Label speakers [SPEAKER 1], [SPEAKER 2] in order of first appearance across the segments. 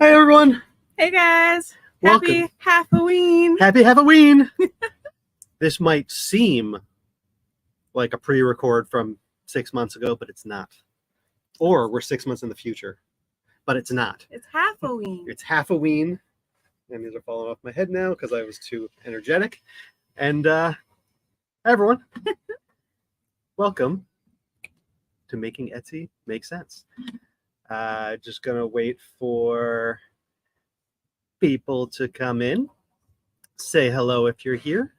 [SPEAKER 1] Hi everyone.
[SPEAKER 2] Hey guys.
[SPEAKER 1] Welcome.
[SPEAKER 2] Happy Halfoween.
[SPEAKER 1] Happy Halfoween. This might seem like a pre-record from 6 months ago, but it's not. Or we're 6 months in the future, but it's not.
[SPEAKER 2] It's Halfoween.
[SPEAKER 1] It's Halfoween. And these are falling off my head now because I was too energetic. And hi everyone. Welcome to Making Etsy Make Sense. Just gonna wait for people to come in. Say hello if you're here.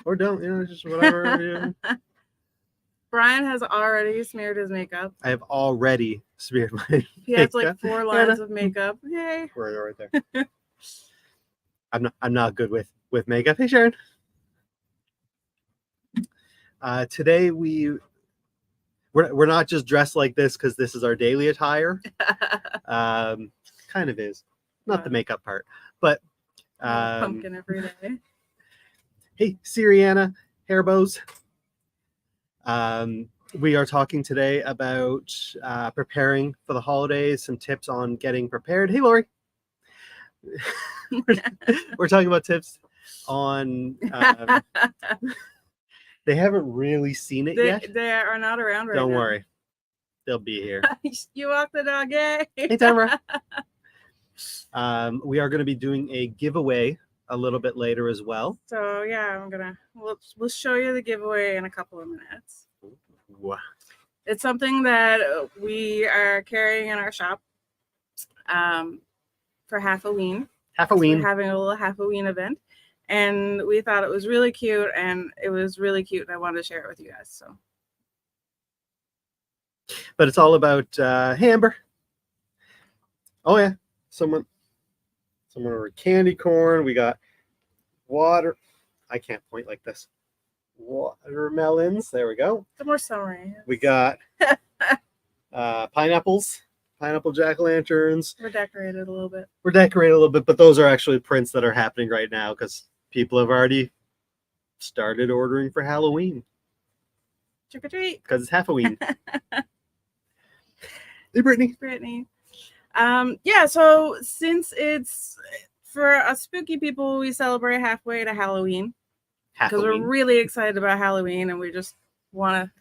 [SPEAKER 1] Or don't, just whatever.
[SPEAKER 2] Brian has already smeared his makeup.
[SPEAKER 1] I have already smeared my
[SPEAKER 2] He has
[SPEAKER 1] makeup.
[SPEAKER 2] like 4 lines of makeup. Yay.
[SPEAKER 1] Right there. I'm not good with makeup. Hey Sharon. Today we're not just dressed like this because this is our daily attire. Kind of is. Not the makeup part. But
[SPEAKER 2] pumpkin every day.
[SPEAKER 1] Hey, Siriana, hair bows. We are talking today about preparing for the holidays, some tips on getting prepared. Hey, Lori. We're talking about tips on... they haven't really seen it yet.
[SPEAKER 2] They are not around right now.
[SPEAKER 1] Don't worry. They'll be here.
[SPEAKER 2] You walk the dog, yay.
[SPEAKER 1] Hey, Tamara. We are going to be doing a giveaway a little bit later as well.
[SPEAKER 2] So yeah, we'll show you the giveaway in a couple of minutes.
[SPEAKER 1] Wow.
[SPEAKER 2] It's something that we are carrying in our shop for Halfoween.
[SPEAKER 1] Halfoween.
[SPEAKER 2] So we're having a little Halfoween event, and we thought it was really cute, and I wanted to share it with you guys. So,
[SPEAKER 1] but it's all about Amber. Oh yeah, someone ordered candy corn. We got water. I can't point like this. Watermelons. There we go.
[SPEAKER 2] The more summary.
[SPEAKER 1] We got pineapples, pineapple jack-o'-lanterns.
[SPEAKER 2] We're decorated a little bit.
[SPEAKER 1] But those are actually prints that are happening right now because people have already started ordering for Halloween.
[SPEAKER 2] Trick or treat.
[SPEAKER 1] Because it's Halfoween. Hey, Brittany.
[SPEAKER 2] Yeah, so since it's for us spooky people, we celebrate halfway to Halloween. Because we're really excited about Halloween and we just want to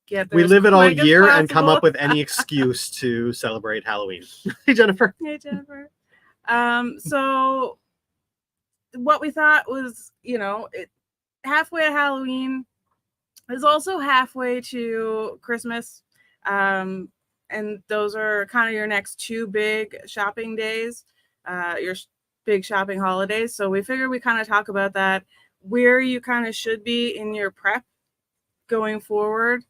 [SPEAKER 2] get there.
[SPEAKER 1] We live it all year and come up with any excuse to celebrate Halloween. Hey, Jennifer.
[SPEAKER 2] Hey, Jennifer. So what we thought was, halfway to Halloween is also halfway to Christmas. And those are kind of your next 2 big shopping days, your big shopping holidays. So we figured we kind of talk about that, where you kind of should be in your prep going forward,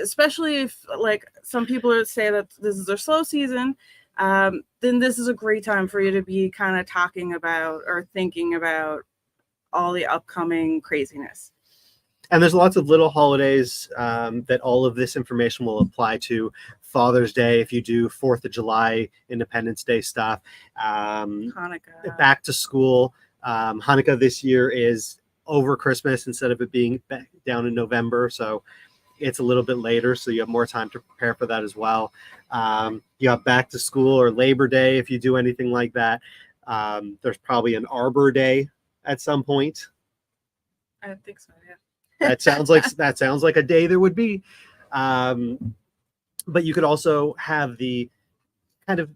[SPEAKER 2] especially if like some people say that this is their slow season, then this is a great time for you to be kind of talking about or thinking about all the upcoming craziness.
[SPEAKER 1] And there's lots of little holidays that all of this information will apply to. Father's Day, if you do 4th of July, Independence Day stuff.
[SPEAKER 2] Hanukkah.
[SPEAKER 1] Back to school. Hanukkah this year is over Christmas instead of it being back down in November. So it's a little bit later. So you have more time to prepare for that as well. You have back to school or Labor Day if you do anything like that. There's probably an Arbor Day at some point.
[SPEAKER 2] I think so, yeah.
[SPEAKER 1] That sounds like a day there would be. But you could also have the kind of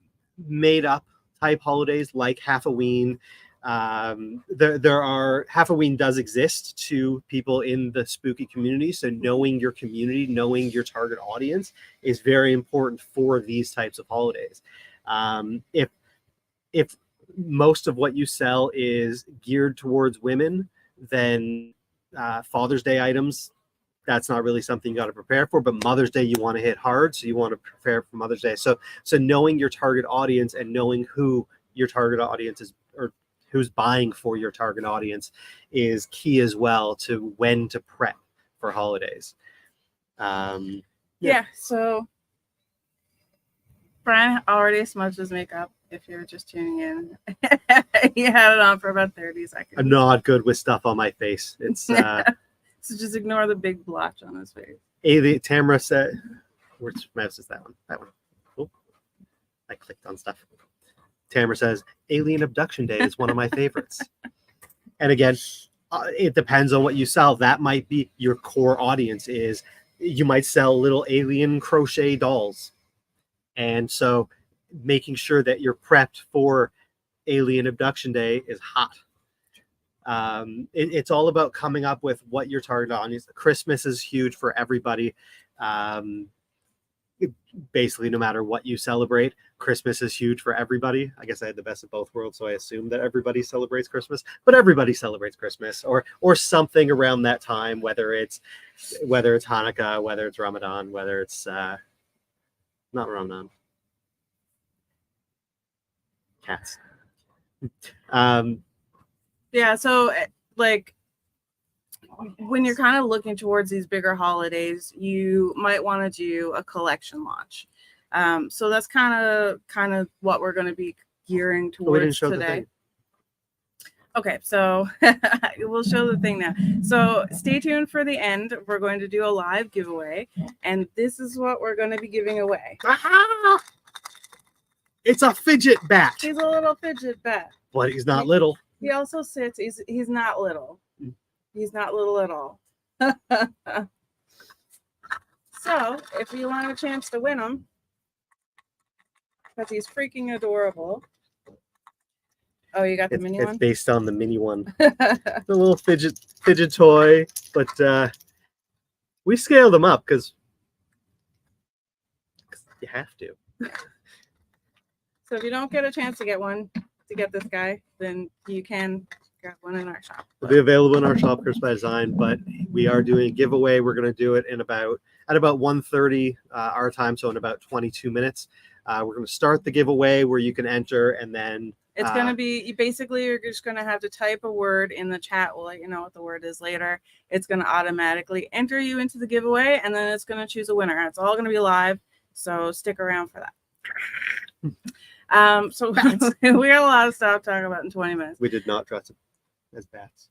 [SPEAKER 1] made up type holidays like Halfoween. Halfoween does exist to people in the spooky community. So knowing your community, knowing your target audience is very important for these types of holidays. If most of what you sell is geared towards women, then Father's Day items, that's not really something you got to prepare for. But Mother's Day, you want to hit hard, so you want to prepare for Mother's Day. So knowing your target audience and knowing who your target audience is or who's buying for your target audience is key as well to when to prep for holidays.
[SPEAKER 2] Yeah. So Brian already smudged his makeup. If you're just tuning in, he had it on for about 30 seconds.
[SPEAKER 1] I'm not good with stuff on my face. It's
[SPEAKER 2] so just ignore the big blotch on his face.
[SPEAKER 1] Tamara said, Which mouse is that one? That one. Oh, I clicked on stuff. Tamara says, Alien Abduction Day is one of my favorites. And again, it depends on what you sell. That might be your core audience. Is you might sell little alien crochet dolls. And so making sure that you're prepped for Alien Abduction Day is hot. It's all about coming up with what your target audience. Christmas is huge for everybody. Basically, no matter what you celebrate, Christmas is huge for everybody. I guess I had the best of both worlds, so I assume that everybody celebrates Christmas. But everybody celebrates Christmas or something around that time, whether it's Hanukkah, whether it's Ramadan, whether it's not Ramadan. Cats.
[SPEAKER 2] Yeah, so like when you're kind of looking towards these bigger holidays, you might want to do a collection launch. So that's kind of what we're going to be gearing towards today. Okay, so we'll show the thing now. So stay tuned for the end. We're going to do a live giveaway, and this is what we're going to be giving away.
[SPEAKER 1] Aha! It's a fidget bat.
[SPEAKER 2] He's a little fidget bat.
[SPEAKER 1] But he's not little.
[SPEAKER 2] He also sits. He's not little. He's not little at all. So if you want a chance to win him, because he's freaking adorable. Oh, you got the mini one?
[SPEAKER 1] It's based on the mini one. The little fidget toy, but we scaled them up because you have to.
[SPEAKER 2] So if you don't get a chance to get this guy, then you can grab one in our shop.
[SPEAKER 1] It'll be available in our shop, Chris by Design, but we are doing a giveaway. We're going to do it at about 1:30 our time, so in about 22 minutes. We're going to start the giveaway where you can enter, and then
[SPEAKER 2] it's going to be, you're just going to have to type a word in the chat. We'll let you know what the word is later. It's going to automatically enter you into the giveaway, and then it's going to choose a winner. It's all going to be live, so stick around for that. So we got a lot of stuff to talk about in 20 minutes.
[SPEAKER 1] We did not dress as bats.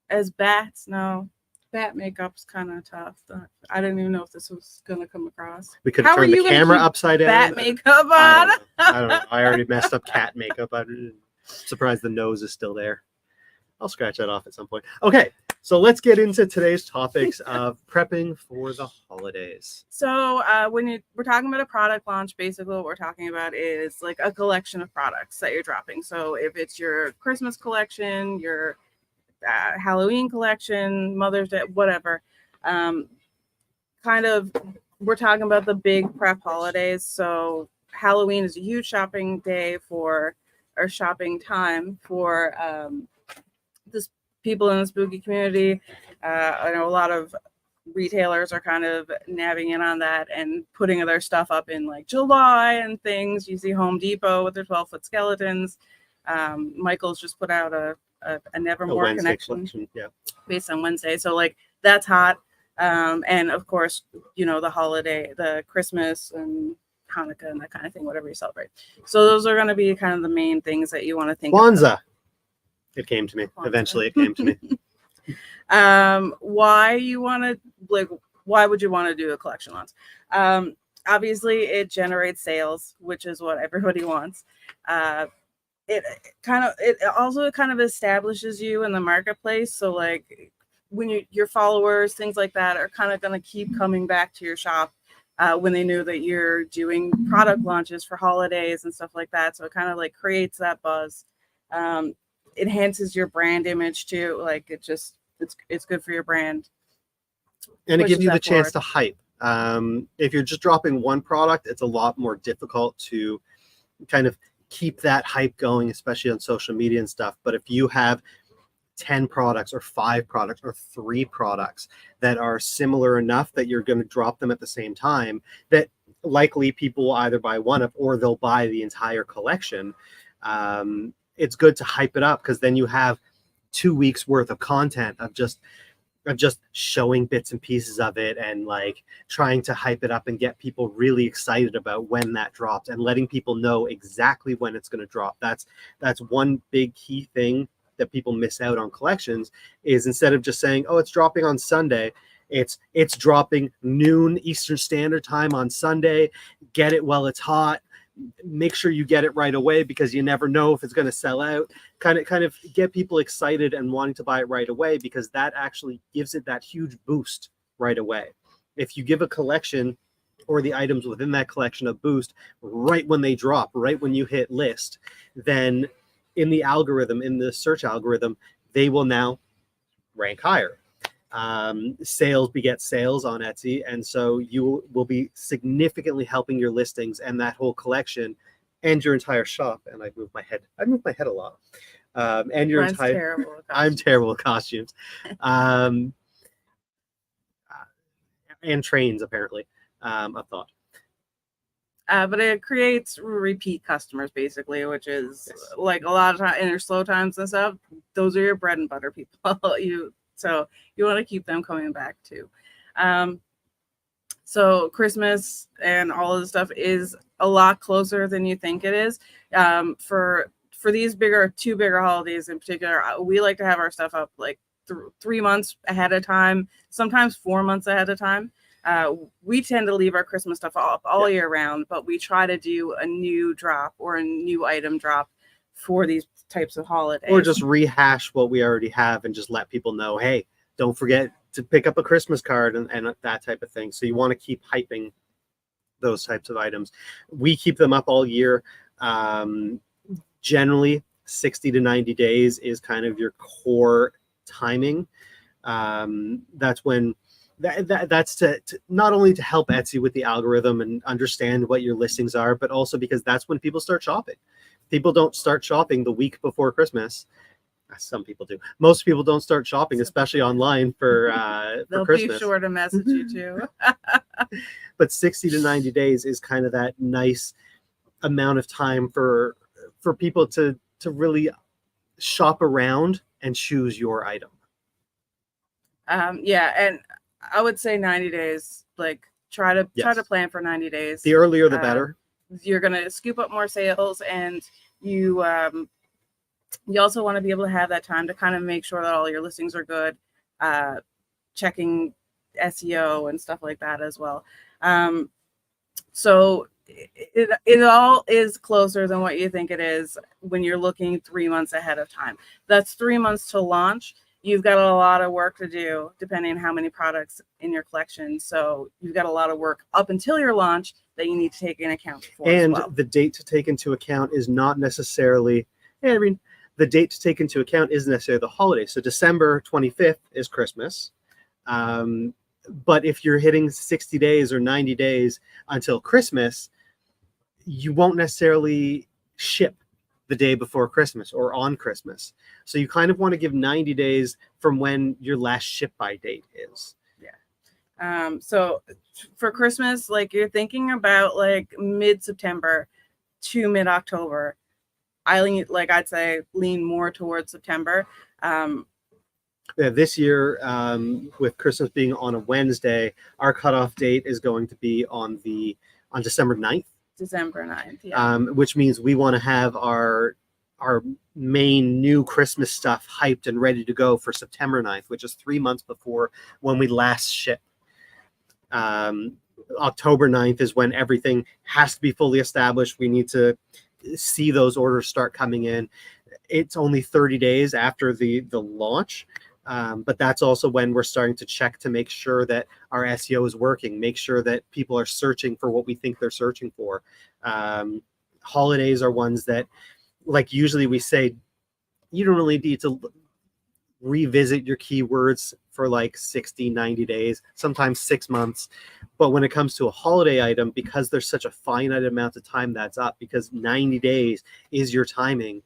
[SPEAKER 2] As bats, no. Bat makeup's kind of tough. I didn't even know if this was going to come across.
[SPEAKER 1] We could have turned the camera upside down.
[SPEAKER 2] Bat makeup on.
[SPEAKER 1] I don't know. I already messed up cat makeup. I'm surprised the nose is still there. I'll scratch that off at some point. Okay, so let's get into today's topics of prepping for the holidays.
[SPEAKER 2] So when we're talking about a product launch, basically what we're talking about is like a collection of products that you're dropping. So if it's your Christmas collection, your Halloween collection, Mother's Day, whatever, we're talking about the big prep holidays. So Halloween is a huge shopping time for this people in the spooky community. I know a lot of retailers are kind of nabbing in on that and putting their stuff up in like July and things. You see Home Depot with their 12-foot skeletons. Michael's just put out a Nevermore connection based on Wednesday. So like that's hot. And of course, the holiday, the Christmas and Hanukkah and that kind of thing, whatever you celebrate. So those are going to be kind of the main things that you want to think
[SPEAKER 1] Kwanzaa.
[SPEAKER 2] about.
[SPEAKER 1] It came to me. Kwanzaa. Eventually it came to me.
[SPEAKER 2] Why would you want to do a collection launch? Obviously it generates sales, which is what everybody wants. It also kind of establishes you in the marketplace. So like when your followers, things like that, are kind of going to keep coming back to your shop when they knew that you're doing product launches for holidays and stuff like that. So it kind of like creates that buzz. Enhances your brand image too. Like it's good for your brand.
[SPEAKER 1] And it gives you the chance to hype. If you're just dropping one product, it's a lot more difficult to kind of keep that hype going, especially on social media and stuff. But if you have 10 products or 5 products or 3 products that are similar enough that you're going to drop them at the same time, that likely people will either buy one of or they'll buy the entire collection. It's good to hype it up because then you have 2 weeks worth of content of just showing bits and pieces of it and like trying to hype it up and get people really excited about when that drops and letting people know exactly when it's going to drop. That's one big key thing that people miss out on collections is instead of just saying, oh, it's dropping on Sunday, It's dropping noon Eastern Standard Time on Sunday. Get it while it's hot. Make sure you get it right away because you never know if it's going to sell out. Kind of get people excited and wanting to buy it right away, because that actually gives it that huge boost right away. If you give a collection or the items within that collection a boost right when they drop, right when you hit list, then in the algorithm, in the search algorithm, they will now rank higher. Sales beget sales on Etsy, and so you will be significantly helping your listings and that whole collection and your entire shop. And I move my head a lot. And your
[SPEAKER 2] Brian's
[SPEAKER 1] entire
[SPEAKER 2] terrible with
[SPEAKER 1] I'm
[SPEAKER 2] costumes.
[SPEAKER 1] terrible with costumes. And trains, apparently. A thought.
[SPEAKER 2] But it creates repeat customers, basically, which is
[SPEAKER 1] Yes.
[SPEAKER 2] like a lot of time in your slow times and stuff. Those are your bread and butter people. So you want to keep them coming back too. So Christmas and all of this stuff is a lot closer than you think it is. For these two bigger holidays in particular, we like to have our stuff up like 3 months ahead of time, sometimes 4 months ahead of time. We tend to leave our Christmas stuff up all year round, but we try to do a new drop or a new item drop for these types of holidays.
[SPEAKER 1] Or just rehash what we already have and just let people know, hey, don't forget to pick up a Christmas card and that type of thing. So you want to keep hyping those types of items. We keep them up all year. Generally, 60 to 90 days is kind of your core timing. That's when that's to not only to help Etsy with the algorithm and understand what your listings are, but also because that's when people start shopping. People don't start shopping the week before Christmas. Some people do. Most people don't start shopping, especially online for
[SPEAKER 2] They'll
[SPEAKER 1] Christmas.
[SPEAKER 2] be sure to message you too.
[SPEAKER 1] But 60 to 90 days is kind of that nice amount of time for people to really shop around and choose your item.
[SPEAKER 2] Yeah, and I would say 90 days. Like try to plan for 90 days.
[SPEAKER 1] The earlier the better.
[SPEAKER 2] You're gonna scoop up more sales, and you also want to be able to have that time to kind of make sure that all your listings are good, checking SEO and stuff like that as well. So it all is closer than what you think it is when you're looking 3 months ahead of time. That's 3 months to launch. You've got a lot of work to do depending on how many products in your collection. So you've got a lot of work up until your launch that you need to take into account for.
[SPEAKER 1] And
[SPEAKER 2] as well.
[SPEAKER 1] the date to take into account is not necessarily, the date to take into account isn't necessarily the holiday. So December 25th is Christmas. But if you're hitting 60 days or 90 days until Christmas, you won't necessarily ship the day before Christmas or on Christmas. So you kind of want to give 90 days from when your last ship by date is.
[SPEAKER 2] Yeah. So for Christmas, like you're thinking about like mid-September to mid-October. I'd say lean more towards September.
[SPEAKER 1] This year, with Christmas being on a Wednesday, our cutoff date is going to be on December 9th.
[SPEAKER 2] December 9th, yeah.
[SPEAKER 1] Which means we want to have our main new Christmas stuff hyped and ready to go for September 9th, which is 3 months before when we last ship. October 9th is when everything has to be fully established. We need to see those orders start coming in. It's only 30 days after the launch. But that's also when we're starting to check to make sure that our SEO is working, make sure that people are searching for what we think they're searching for. Holidays are ones that, like usually we say, you don't really need to revisit your keywords for like 60, 90 days, sometimes 6 months. But when it comes to a holiday item, because there's such a finite amount of time that's up, because 90 days is your timing,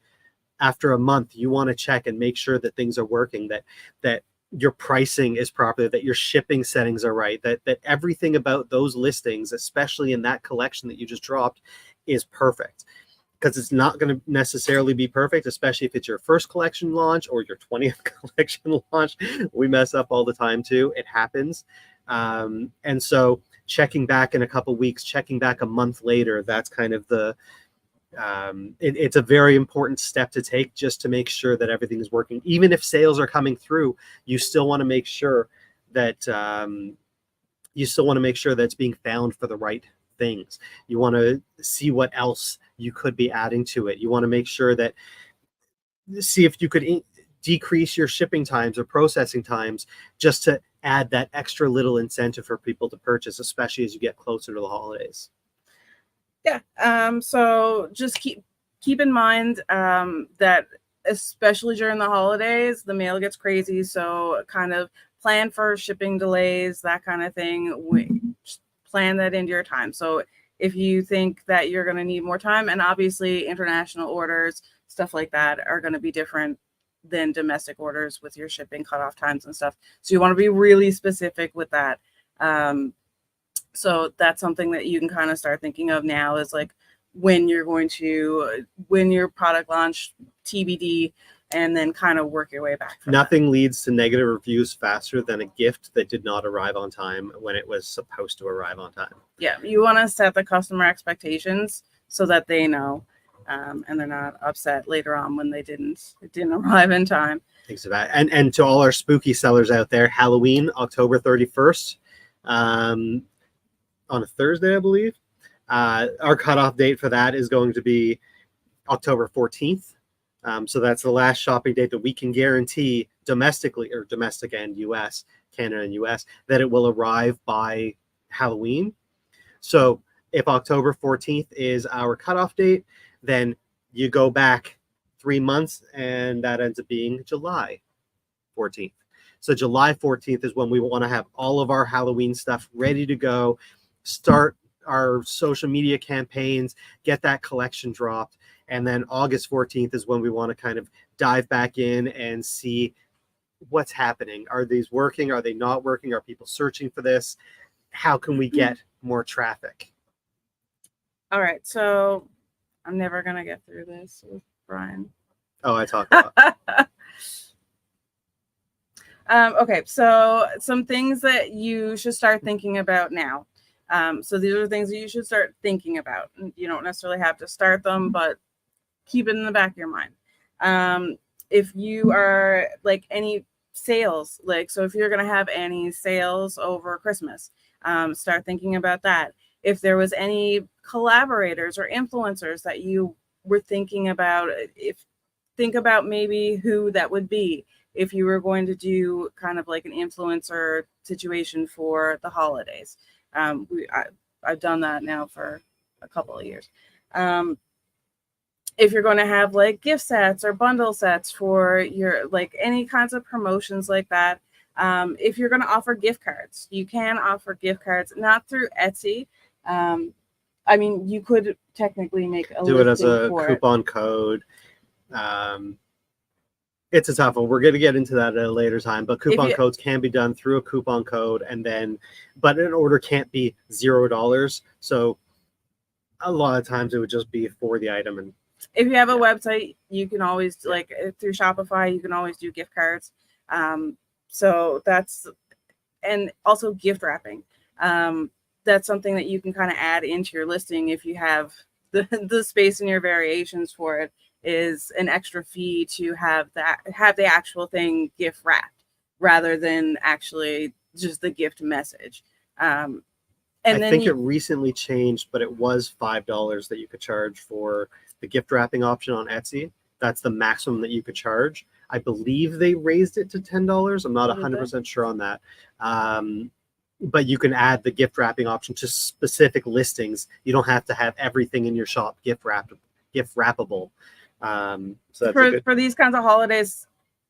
[SPEAKER 1] after a month, you want to check and make sure that things are working, that your pricing is proper, that your shipping settings are right, that everything about those listings, especially in that collection that you just dropped, is perfect. Because it's not going to necessarily be perfect, especially if it's your first collection launch or your 20th collection launch. We mess up all the time too. It happens. And so checking back in a couple weeks, checking back a month later, that's kind of it's a very important step to take, just to make sure that everything is working. Even if sales are coming through, you still want to make sure that you still want to make sure that it's being found for the right things. You want to see what else you could be adding to it. You want to make sure that, see if you could decrease your shipping times or processing times just to add that extra little incentive for people to purchase, especially as you get closer to the holidays.
[SPEAKER 2] Yeah. So just keep in mind that especially during the holidays, the mail gets crazy. So kind of plan for shipping delays, that kind of thing. Plan that into your time. So if you think that you're going to need more time, and obviously international orders, stuff like that are going to be different than domestic orders with your shipping cutoff times and stuff. So you want to be really specific with that. So that's something that you can kind of start thinking of now, is like when you're going to, when your product launch, TBD, and then kind of work your way back.
[SPEAKER 1] Nothing leads to negative reviews faster than a gift that did not arrive on time when it was supposed to arrive on time. Yeah,
[SPEAKER 2] you want to set the customer expectations so that they know, and they're not upset later on when it didn't arrive in time.
[SPEAKER 1] Thanks for that. And to all our spooky sellers out there, Halloween, October 31st, on a Thursday, I believe. Our cutoff date for that is going to be October 14th. So that's the last shopping date that we can guarantee domestically, or domestic and US, Canada and US, that it will arrive by Halloween. So if October 14th is our cutoff date, then you go back 3 months and that ends up being July 14th. So July 14th is when we want to have all of our Halloween stuff ready to go, start our social media campaigns, get that collection dropped. And then August 14th is when we want to kind of dive back in and see what's happening. Are these working? Are they not working? Are people searching for this? How can we get more traffic?
[SPEAKER 2] All right. So I'm never going to get through this with Bryan.
[SPEAKER 1] Oh, I talked about
[SPEAKER 2] okay. So some things that you should start thinking about now. So these are things that you should start thinking about. You don't necessarily have to start them, but keep it in the back of your mind. If you are like any sales, like, so if you're going to have any sales over Christmas, start thinking about that. If there was any collaborators or influencers that you were thinking about, think about maybe who that would be if you were going to do kind of like an influencer situation for the holidays. I've done that now for a couple of years. If you're going to have like gift sets or bundle sets for your, like any kinds of promotions like that. If you're going to offer gift cards, you can offer gift cards, not through Etsy. I mean, you could technically make a
[SPEAKER 1] do it as a coupon code. It's a tough one. We're going to get into that at a later time, but coupon codes can be done through a coupon code, and then, but an order can't be $0. So a lot of times it would just be for the item. And
[SPEAKER 2] if you have a website, you can always, like through Shopify, you can always do gift cards. So that's, and also gift wrapping. That's something that you can kind of add into your listing if you have the space in your variations for it, is an extra fee to have the actual thing gift wrapped rather than actually just the gift message. And
[SPEAKER 1] I think it recently changed, but it was $5 that you could charge for the gift wrapping option on Etsy. That's the maximum that you could charge. I believe they raised it to $10. I'm not 100% sure on that. But you can add the gift wrapping option to specific listings. You don't have to have everything in your shop gift wrappable. So
[SPEAKER 2] for these kinds of holidays,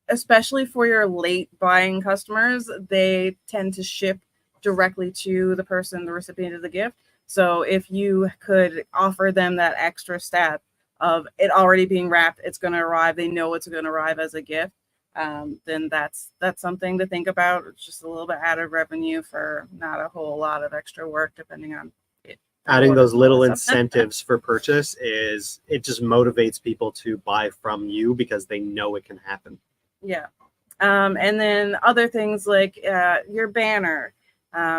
[SPEAKER 2] especially for your late buying customers, they tend to ship directly to the person, the recipient of the gift. So if you could offer them that extra step of it already being wrapped, it's going to arrive, they know it's going to arrive as a gift, then that's something to think about. It's just a little bit added revenue for not a whole lot of extra work, depending on it.
[SPEAKER 1] Adding those little incentives for purchase it just motivates people to buy from you because they know it can happen.
[SPEAKER 2] Yeah. And then other things like your banner.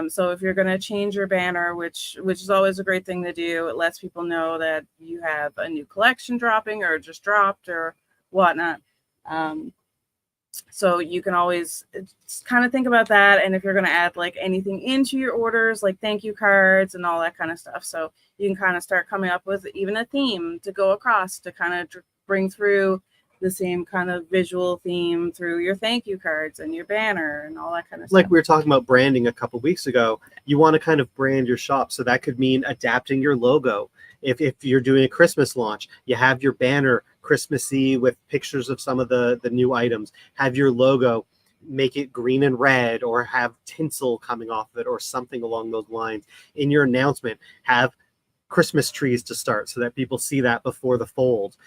[SPEAKER 2] So if you're going to change your banner, which is always a great thing to do, it lets people know that you have a new collection dropping or just dropped or whatnot. So you can always kind of think about that. And if you're going to add like anything into your orders, like thank you cards and all that kind of stuff. So you can kind of start coming up with even a theme to go across to kind of bring through the same kind of visual theme through your thank you cards and your banner and all that kind of stuff.
[SPEAKER 1] Like we were talking about branding a couple weeks ago, you want to kind of brand your shop. So that could mean adapting your logo. If you're doing a Christmas launch, you have your banner Christmassy with pictures of some of the new items. Have your logo, make it green and red, or have tinsel coming off of it or something along those lines. In your announcement, have Christmas trees to start so that people see that before the fold.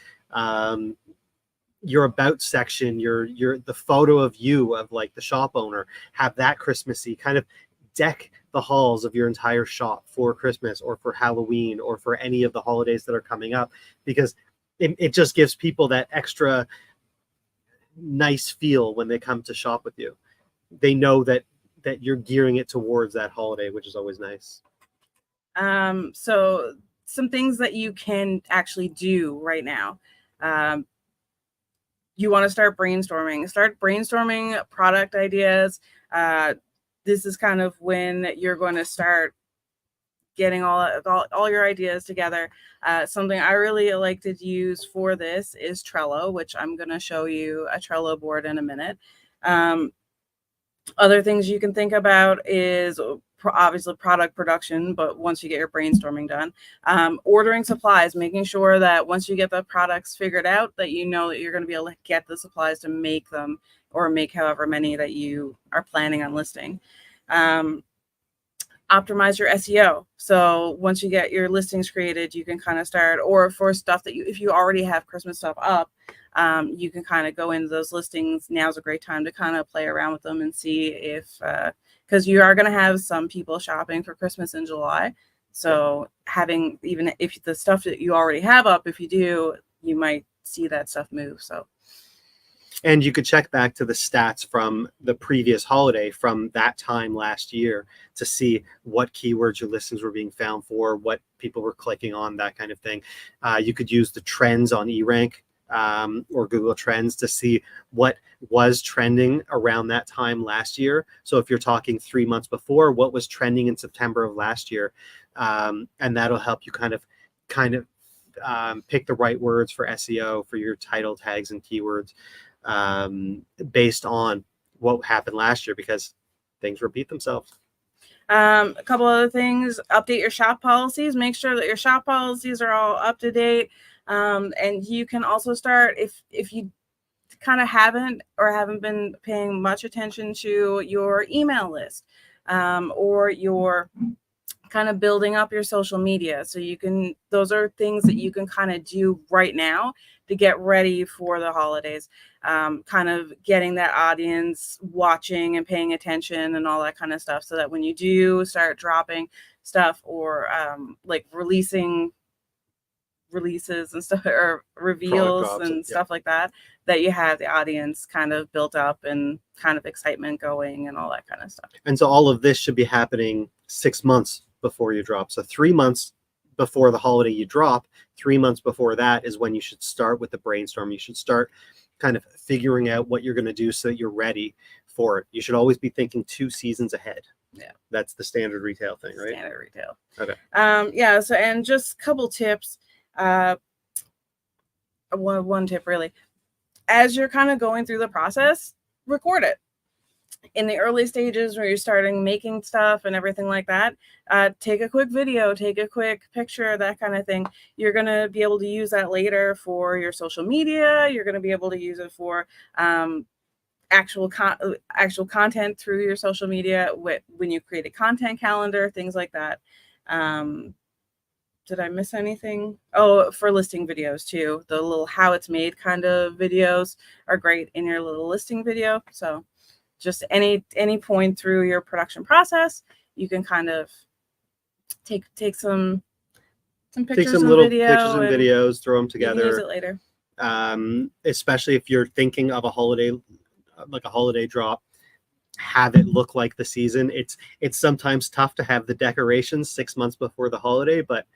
[SPEAKER 1] Your about section, your the photo of you, of like the shop owner, have that Christmassy, kind of deck the halls of your entire shop for Christmas or for Halloween or for any of the holidays that are coming up, because it just gives people that extra nice feel when they come to shop with you. They know that you're gearing it towards that holiday, which is always nice.
[SPEAKER 2] So some things that you can actually do right now. You want to start brainstorming product ideas. This is kind of when you're going to start getting all your ideas together. Something I really like to use for this is Trello, which I'm going to show you a Trello board in a minute. Other things you can think about is obviously product production, but once you get your brainstorming done, ordering supplies, making sure that once you get the products figured out, that you know that you're going to be able to get the supplies to make them, or make however many that you are planning on listing. Optimize your SEO. So once you get your listings created, you can kind of start, or for stuff that if you already have Christmas stuff up, you can kind of go into those listings. Now's a great time to kind of play around with them and see if, because you are going to have some people shopping for Christmas in July. So having, even if the stuff that you already have up, if you do, you might see that stuff move. So.
[SPEAKER 1] And you could check back to the stats from the previous holiday from that time last year to see what keywords your listings were being found for, what people were clicking on, that kind of thing. You could use the trends on eRank or Google Trends to see what was trending around that time last year. So if you're talking 3 months before, what was trending in September of last year, and that'll help you kind of pick the right words for SEO, for your title tags and keywords, based on what happened last year, because things repeat themselves.
[SPEAKER 2] A couple other things: update your shop policies. Make sure that your shop policies are all up to date. And you can also start, if you kind of haven't been paying much attention to your email list, or your kind of building up your social media. So those are things that you can kind of do right now to get ready for the holidays. Kind of getting that audience watching and paying attention and all that kind of stuff, so that when you do start dropping stuff, or like releases and stuff, or reveals and stuff like that, that you have the audience kind of built up and kind of excitement going and all that kind of stuff.
[SPEAKER 1] And so all of this should be happening 6 months before you drop. So 3 months before the holiday you drop, 3 months before that is when you should start with the brainstorm. You should start kind of figuring out what you're going to do so that you're ready for it. You should always be thinking 2 seasons ahead.
[SPEAKER 2] Yeah,
[SPEAKER 1] that's the standard retail thing, right?
[SPEAKER 2] Standard retail.
[SPEAKER 1] Okay.
[SPEAKER 2] Yeah. So, and just a couple tips. One tip really, as you're kind of going through the process, record it. In the early stages where you're starting making stuff and everything like that, take a quick video, take a quick picture, that kind of thing. You're going to be able to use that later for your social media. You're going to be able to use it for actual content through your social media when you create a content calendar, things like that. Did I miss anything? Oh, for listing videos too. The little how it's made kind of videos are great in your little listing video. So just any point through your production process, you can kind of take some pictures,
[SPEAKER 1] take some
[SPEAKER 2] and
[SPEAKER 1] little
[SPEAKER 2] video
[SPEAKER 1] pictures and videos, throw them together.
[SPEAKER 2] You can use it later.
[SPEAKER 1] Especially if you're thinking of a holiday, like a holiday drop, have it look like the season. It's sometimes tough to have the decorations 6 months before the holiday, but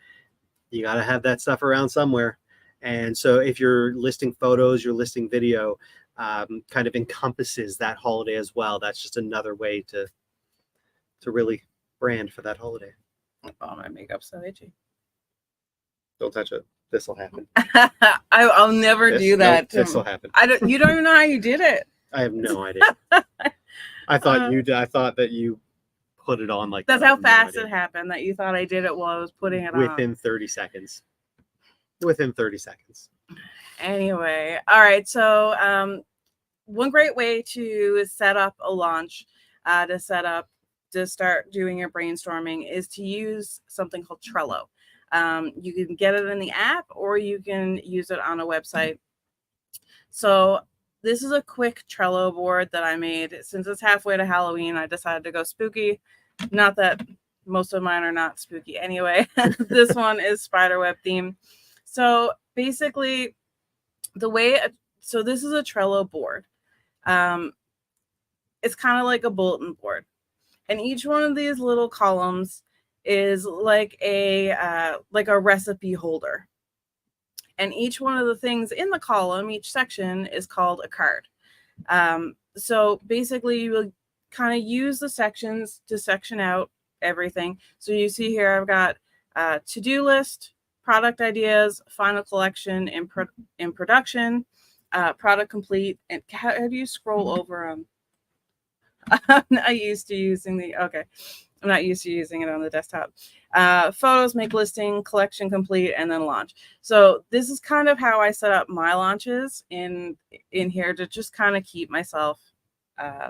[SPEAKER 1] you got to have that stuff around somewhere. And so if you're listing photos, you're listing video, kind of encompasses that holiday as well. That's just another way to really brand for that holiday.
[SPEAKER 2] Oh, my makeup's so itchy.
[SPEAKER 1] Don't touch it. This will happen.
[SPEAKER 2] I'll never do that.
[SPEAKER 1] This will happen.
[SPEAKER 2] You don't even know how you did it.
[SPEAKER 1] I have no idea. I thought you did. I thought that you put it on like
[SPEAKER 2] that's
[SPEAKER 1] that.
[SPEAKER 2] how fast it happened. That you thought I did it while I was putting it on.
[SPEAKER 1] Within 30 seconds. Within 30 seconds.
[SPEAKER 2] Anyway, all right. So, one great way to set up a launch, to start doing your brainstorming, is to use something called Trello. You can get it in the app, or you can use it on a website. So this is a quick Trello board that I made. Since it's halfway to Halloween, I decided to go spooky. Not that most of mine are not spooky anyway. This one is spiderweb theme. So basically, so this is a Trello board. It's kind of like a bulletin board, and each one of these little columns is like a recipe holder. And each one of the things in the column, each section, is called a card. So basically, you will kind of use the sections to section out everything. So you see here, I've got to-do list, product ideas, final collection, in production, product complete. And how do you scroll over them? I'm not used to using I'm not used to using it on the desktop. Photos, make listing, collection complete, and then launch. So this is kind of how I set up my launches in here, to just kind of keep myself
[SPEAKER 1] prepared,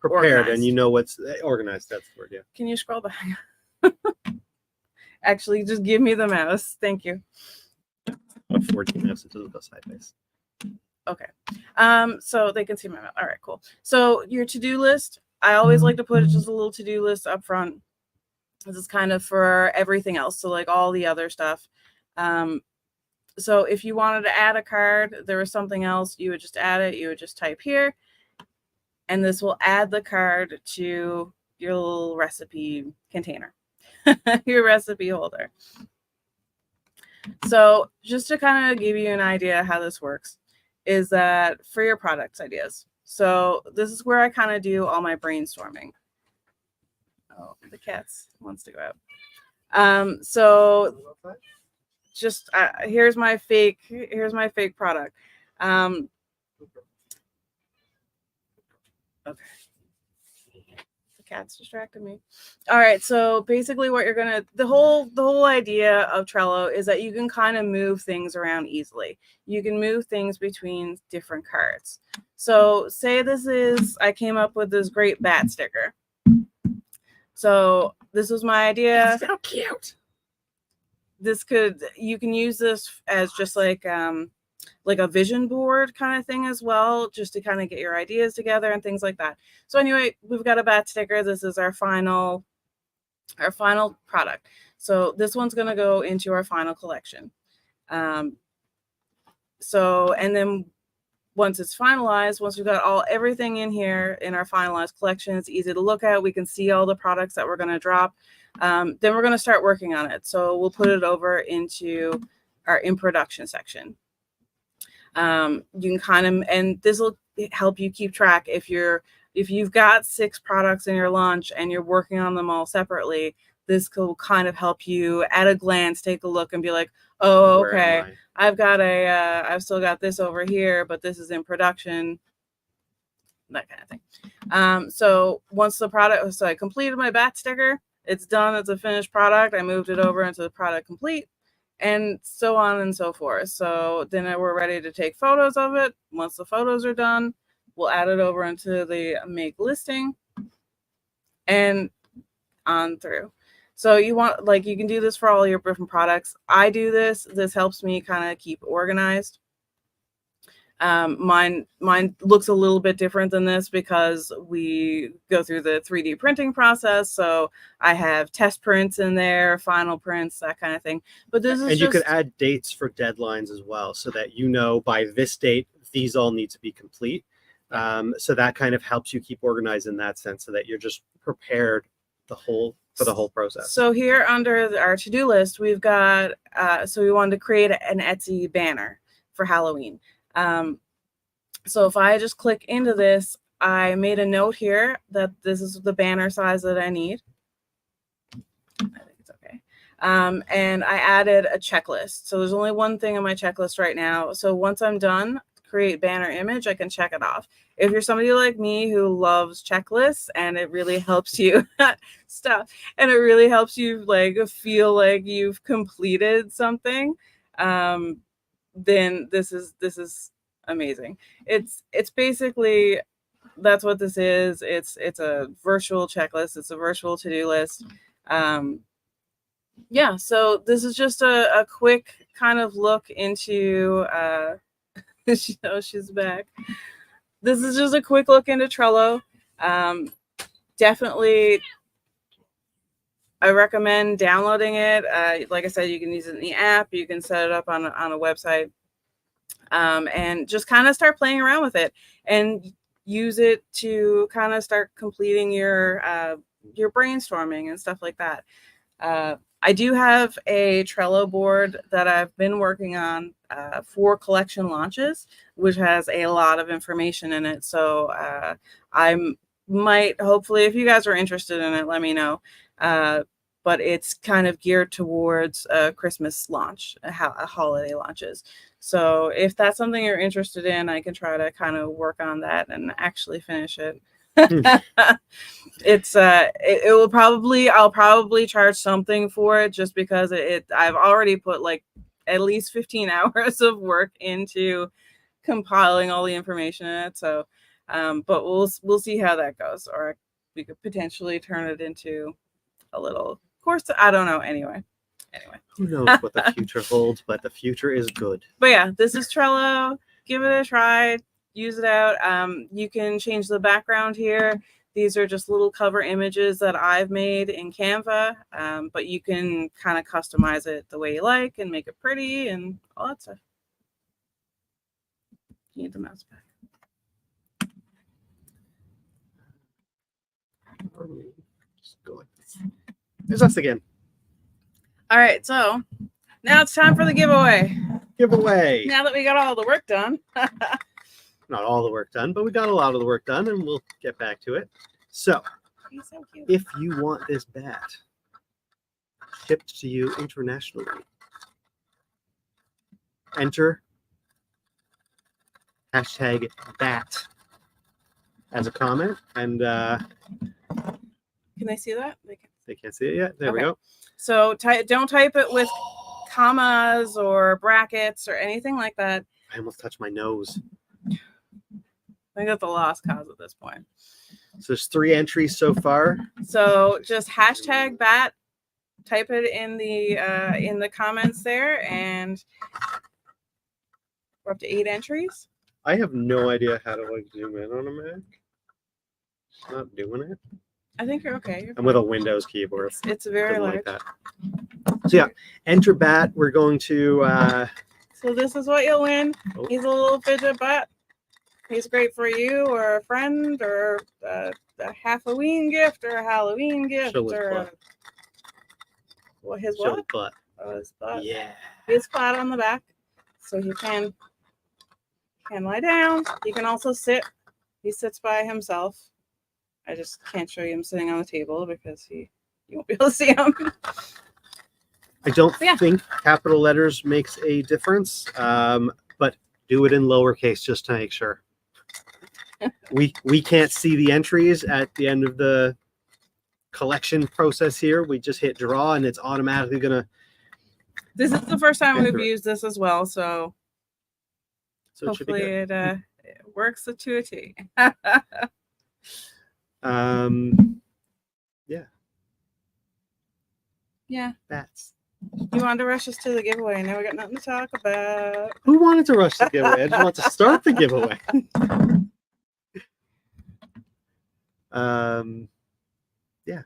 [SPEAKER 2] organized.
[SPEAKER 1] and you know what's organized. That's the word. Yeah.
[SPEAKER 2] Can you scroll back? Actually, just give me the mouse. Thank you.
[SPEAKER 1] 14 mouse, it doesn't go sideways.
[SPEAKER 2] Okay. So they can see my mouse. All right, cool. So your to-do list, I always like to put just a little to-do list up front. This is kind of for everything else. So like all the other stuff. So if you wanted to add a card, there was something else, you would just add it. You would just type here, and this will add the card to your little recipe container, your recipe holder. So just to kind of give you an idea how this works, is that for your products ideas. So this is where I kind of do all my brainstorming. Oh, the cat wants to go out. So just here's my fake product. Okay. The cat's distracted me. All right. So basically what the whole idea of Trello is that you can kind of move things around easily. You can move things between different cards. So say I came up with this great bat sticker. So this was my idea.
[SPEAKER 1] So cute.
[SPEAKER 2] You can use this as just like a vision board kind of thing as well, just to kind of get your ideas together and things like that. So anyway, we've got a bat sticker. This is our final product. So this one's going to go into our final collection. And then once it's finalized, once we've got everything in here in our finalized collection, it's easy to look at. We can see all the products that we're going to drop. Then we're going to start working on it. So we'll put it over into our in production section. You can and this will help you keep track. If you've got 6 products in your launch and you're working on them all separately, this will kind of help you at a glance take a look and be like, oh, okay, I've still got this over here, but this is in production, that kind of thing. So once I completed my bat sticker, it's done. It's a finished product. I moved it over into the product complete, and so on and so forth. So then we're ready to take photos of it. Once the photos are done, we'll add it over into the make listing and on through. So you can do this for all your different products. I do this. This helps me kind of keep organized. Mine looks a little bit different than this because we go through the 3D printing process. So I have test prints in there, final prints, that kind of thing. But
[SPEAKER 1] you could add dates for deadlines as well, so that by this date these all need to be complete. So that kind of helps you keep organized in that sense, so that you're just prepared for the whole process.
[SPEAKER 2] So here under our to-do list, we've got so we wanted to create an Etsy banner for Halloween. So if I just click into this, I made a note here that this is the banner size that I need. I think it's okay. And I added a checklist. So there's only one thing on my checklist right now. So once I'm done, create banner image, I can check it off. If you're somebody like me who loves checklists and it really helps you stuff, and it really helps you like feel like you've completed something, then this is amazing. It's basically, that's what this is. It's a virtual checklist. It's a virtual to-do list. Yeah, so this is just a quick kind of look into she's back. This is just a quick look into Trello. Definitely, I recommend downloading it. Like I said, you can use it in the app. You can set it up on a website, and just kind of start playing around with it and use it to kind of start completing your brainstorming and stuff like that. I do have a Trello board that I've been working on for collection launches, which has a lot of information in it. So I might, hopefully, if you guys are interested in it, let me know. But it's kind of geared towards a Christmas launch, a holiday launches. So if that's something you're interested in, I can try to kind of work on that and actually finish it. It's it will probably, I'll probably charge something for it, just because I've already put like at least 15 hours of work into compiling all the information in it. So but we'll see how that goes, or we could potentially turn it into a little course. I don't know. Anyway,
[SPEAKER 1] who knows what the future holds, but the future is good.
[SPEAKER 2] But yeah, this is Trello. Give it a try. Use it out. You can change the background here. These are just little cover images that I've made in Canva, but you can kind of customize it the way you like and make it pretty and all that stuff. You need the mouse back.
[SPEAKER 1] Just go like this. There's us again.
[SPEAKER 2] All right, so now it's time for the giveaway.
[SPEAKER 1] Giveaway.
[SPEAKER 2] Now that we got all the work done.
[SPEAKER 1] Not all the work done, but we got a lot of the work done, and we'll get back to it. So,
[SPEAKER 2] He's so cute.
[SPEAKER 1] if you want this bat shipped to you internationally, enter hashtag bat as a comment, and
[SPEAKER 2] Can they see that?
[SPEAKER 1] they can't see it yet. There we
[SPEAKER 2] Okay.
[SPEAKER 1] go.
[SPEAKER 2] So don't type it with commas or brackets or anything like that.
[SPEAKER 1] I almost touched my nose.
[SPEAKER 2] I think that's a lost cause at this point.
[SPEAKER 1] So there's 3 entries so far.
[SPEAKER 2] So just hashtag bat, type it in the comments there, and we're up to 8 entries.
[SPEAKER 1] I have no idea how to like zoom in on a Mac. It's not doing it.
[SPEAKER 2] I think you're okay. You're
[SPEAKER 1] I'm with a Windows keyboard.
[SPEAKER 2] It's very
[SPEAKER 1] Doesn't
[SPEAKER 2] large.
[SPEAKER 1] like that. So yeah, enter bat. We're going to.
[SPEAKER 2] So this is what you'll win.
[SPEAKER 1] Oh.
[SPEAKER 2] He's a little fidget bat. He's great for you or a friend or a Halfoween gift or a Halloween gift
[SPEAKER 1] Show his
[SPEAKER 2] or
[SPEAKER 1] butt.
[SPEAKER 2] his
[SPEAKER 1] Show
[SPEAKER 2] what?
[SPEAKER 1] the butt.
[SPEAKER 2] Oh, his butt.
[SPEAKER 1] Yeah.
[SPEAKER 2] He is flat on the back, so he can lie down. He can also sit. He sits by himself. I just can't show you him sitting on the table because you won't be able to see him.
[SPEAKER 1] I don't
[SPEAKER 2] Yeah.
[SPEAKER 1] think capital letters makes a difference, but do it in lowercase just to make sure. We can't see the entries at the end of the collection process here. We just hit draw, and it's automatically gonna.
[SPEAKER 2] This is the first time we've
[SPEAKER 1] Enter it.
[SPEAKER 2] used this as well, so
[SPEAKER 1] So it should be
[SPEAKER 2] hopefully
[SPEAKER 1] good.
[SPEAKER 2] it works to a T.
[SPEAKER 1] Yeah.
[SPEAKER 2] Yeah.
[SPEAKER 1] Bats.
[SPEAKER 2] You wanted to rush us to the giveaway, and now we got nothing to talk about.
[SPEAKER 1] Who wanted to rush the giveaway? I just want to start the giveaway. Yeah.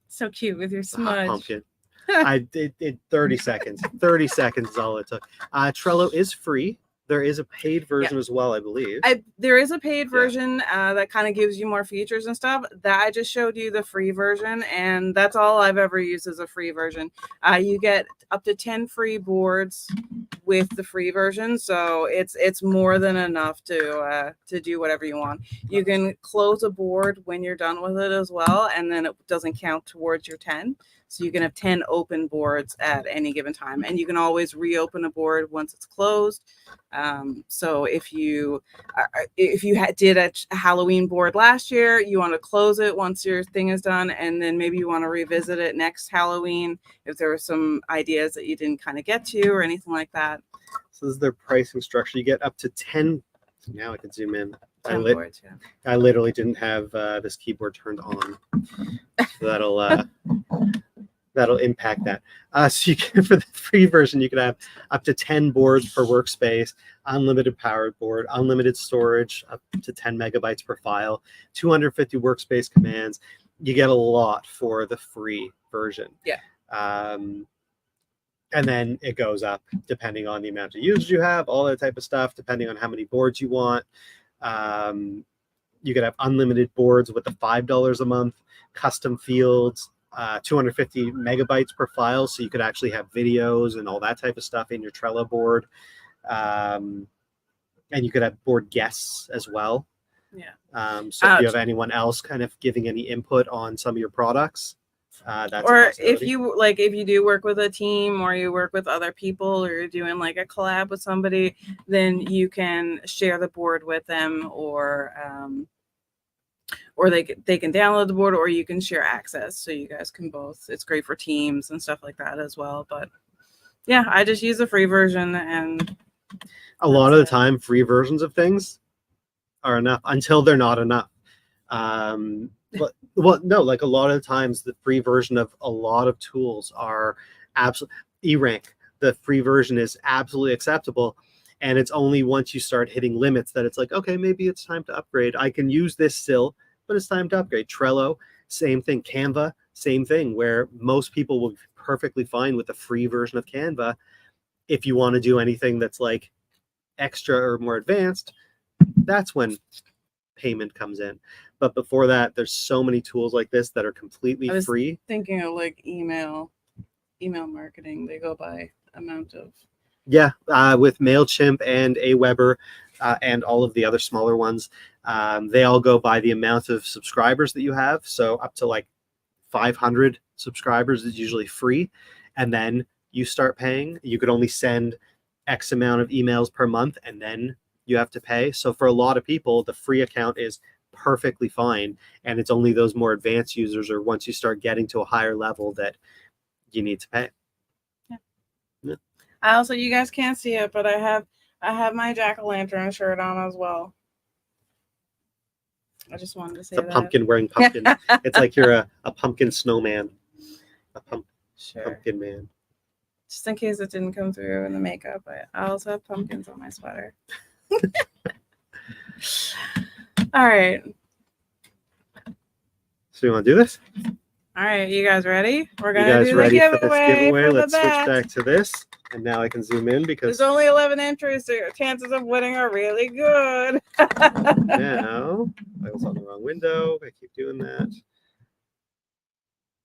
[SPEAKER 2] So cute with your
[SPEAKER 1] It's a hot
[SPEAKER 2] smudge.
[SPEAKER 1] pumpkin. I did 30 seconds. 30 seconds is all it took. Trello is free. There is a paid version as well, I believe.
[SPEAKER 2] There is a paid version that kind of gives you more features and stuff. That I just showed you the free version, and that's all I've ever used as a free version. You get up to 10 free boards with the free version, so it's more than enough to do whatever you want. You can close a board when you're done with it as well, and then it doesn't count towards your 10. So you can have 10 open boards at any given time, and you can always reopen a board once it's closed. So if you did a Halloween board last year, you want to close it once your thing is done, and then maybe you want to revisit it next Halloween if there were some ideas that you didn't kind of get to or anything like that.
[SPEAKER 1] So this is their pricing structure. You get up to 10. Now I can zoom in.
[SPEAKER 2] 10 boards, yeah.
[SPEAKER 1] I literally didn't have this keyboard turned on, so that'll impact that. So you can, for the free version, you can have up to 10 boards per workspace, unlimited power board, unlimited storage, up to 10 megabytes per file, 250 workspace commands. You get a lot for the free version.
[SPEAKER 2] Yeah.
[SPEAKER 1] And then it goes up depending on the amount of users you have, all that type of stuff, depending on how many boards you want. You could have unlimited boards with the $5 a month, custom fields, 250 megabytes per file, so you could actually have videos and all that type of stuff in your Trello board. And you could have board guests as well.
[SPEAKER 2] Yeah.
[SPEAKER 1] So if you have anyone else kind of giving any input on some of your products, that's
[SPEAKER 2] or if you do work with a team, or you work with other people, or you're doing like a collab with somebody, then you can share the board with them, or they can download the board, or you can share access, so you guys can both. It's great for teams and stuff like that as well. But yeah, I just use the free version, and
[SPEAKER 1] a lot of the time free versions of things are enough until they're not enough. Well, no, like a lot of the times the free version of a lot of tools are absolutely E-Rank. The free version is absolutely acceptable. And it's only once you start hitting limits that it's like, okay, maybe it's time to upgrade. I can use this still, but it's time to upgrade. Trello, same thing. Canva, same thing, where most people will be perfectly fine with the free version of Canva. If you want to do anything that's like extra or more advanced, that's when payment comes in. But before that, there's so many tools like this that are completely free.
[SPEAKER 2] Thinking of like email marketing. They go by amount of.
[SPEAKER 1] Yeah, with MailChimp and Aweber and all of the other smaller ones, they all go by the amount of subscribers that you have. So up to like 500 subscribers is usually free. And then you start paying. You could only send X amount of emails per month, and then you have to pay. So for a lot of people, the free account is perfectly fine. And it's only those more advanced users, or once you start getting to a higher level, that you need to pay.
[SPEAKER 2] Yeah. I also, you guys can't see it, but I have my jack-o'-lantern shirt on as well. I just wanted to say
[SPEAKER 1] it's a pumpkin wearing pumpkin. It's like you're a pumpkin snowman, pumpkin man.
[SPEAKER 2] Just in case it didn't come through in the makeup, I also have pumpkins on my sweater. All right.
[SPEAKER 1] So you want to do this?
[SPEAKER 2] All right, you guys ready? We're
[SPEAKER 1] gonna do the giveaway. Let's switch back to this, and now I can zoom in because
[SPEAKER 2] there's only 11 entries, so your chances of winning are really good.
[SPEAKER 1] Now I was on the wrong window. I keep doing that.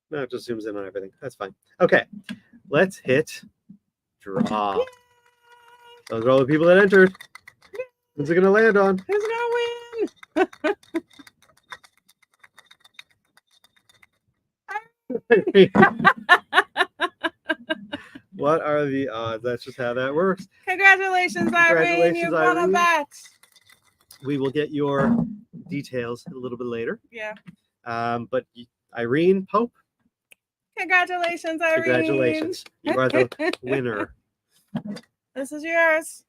[SPEAKER 1] No, it just zooms in on everything. That's fine. Okay, let's hit draw. Yay! Those are all the people that entered. Who's it gonna land on?
[SPEAKER 2] Who's gonna win?
[SPEAKER 1] What are the odds? That's just how that works.
[SPEAKER 2] Congratulations, Irene. You've won a bet.
[SPEAKER 1] We will get your details a little bit later.
[SPEAKER 2] Yeah.
[SPEAKER 1] But Irene Pope.
[SPEAKER 2] Congratulations, Irene.
[SPEAKER 1] Congratulations. You are the winner.
[SPEAKER 2] This is yours.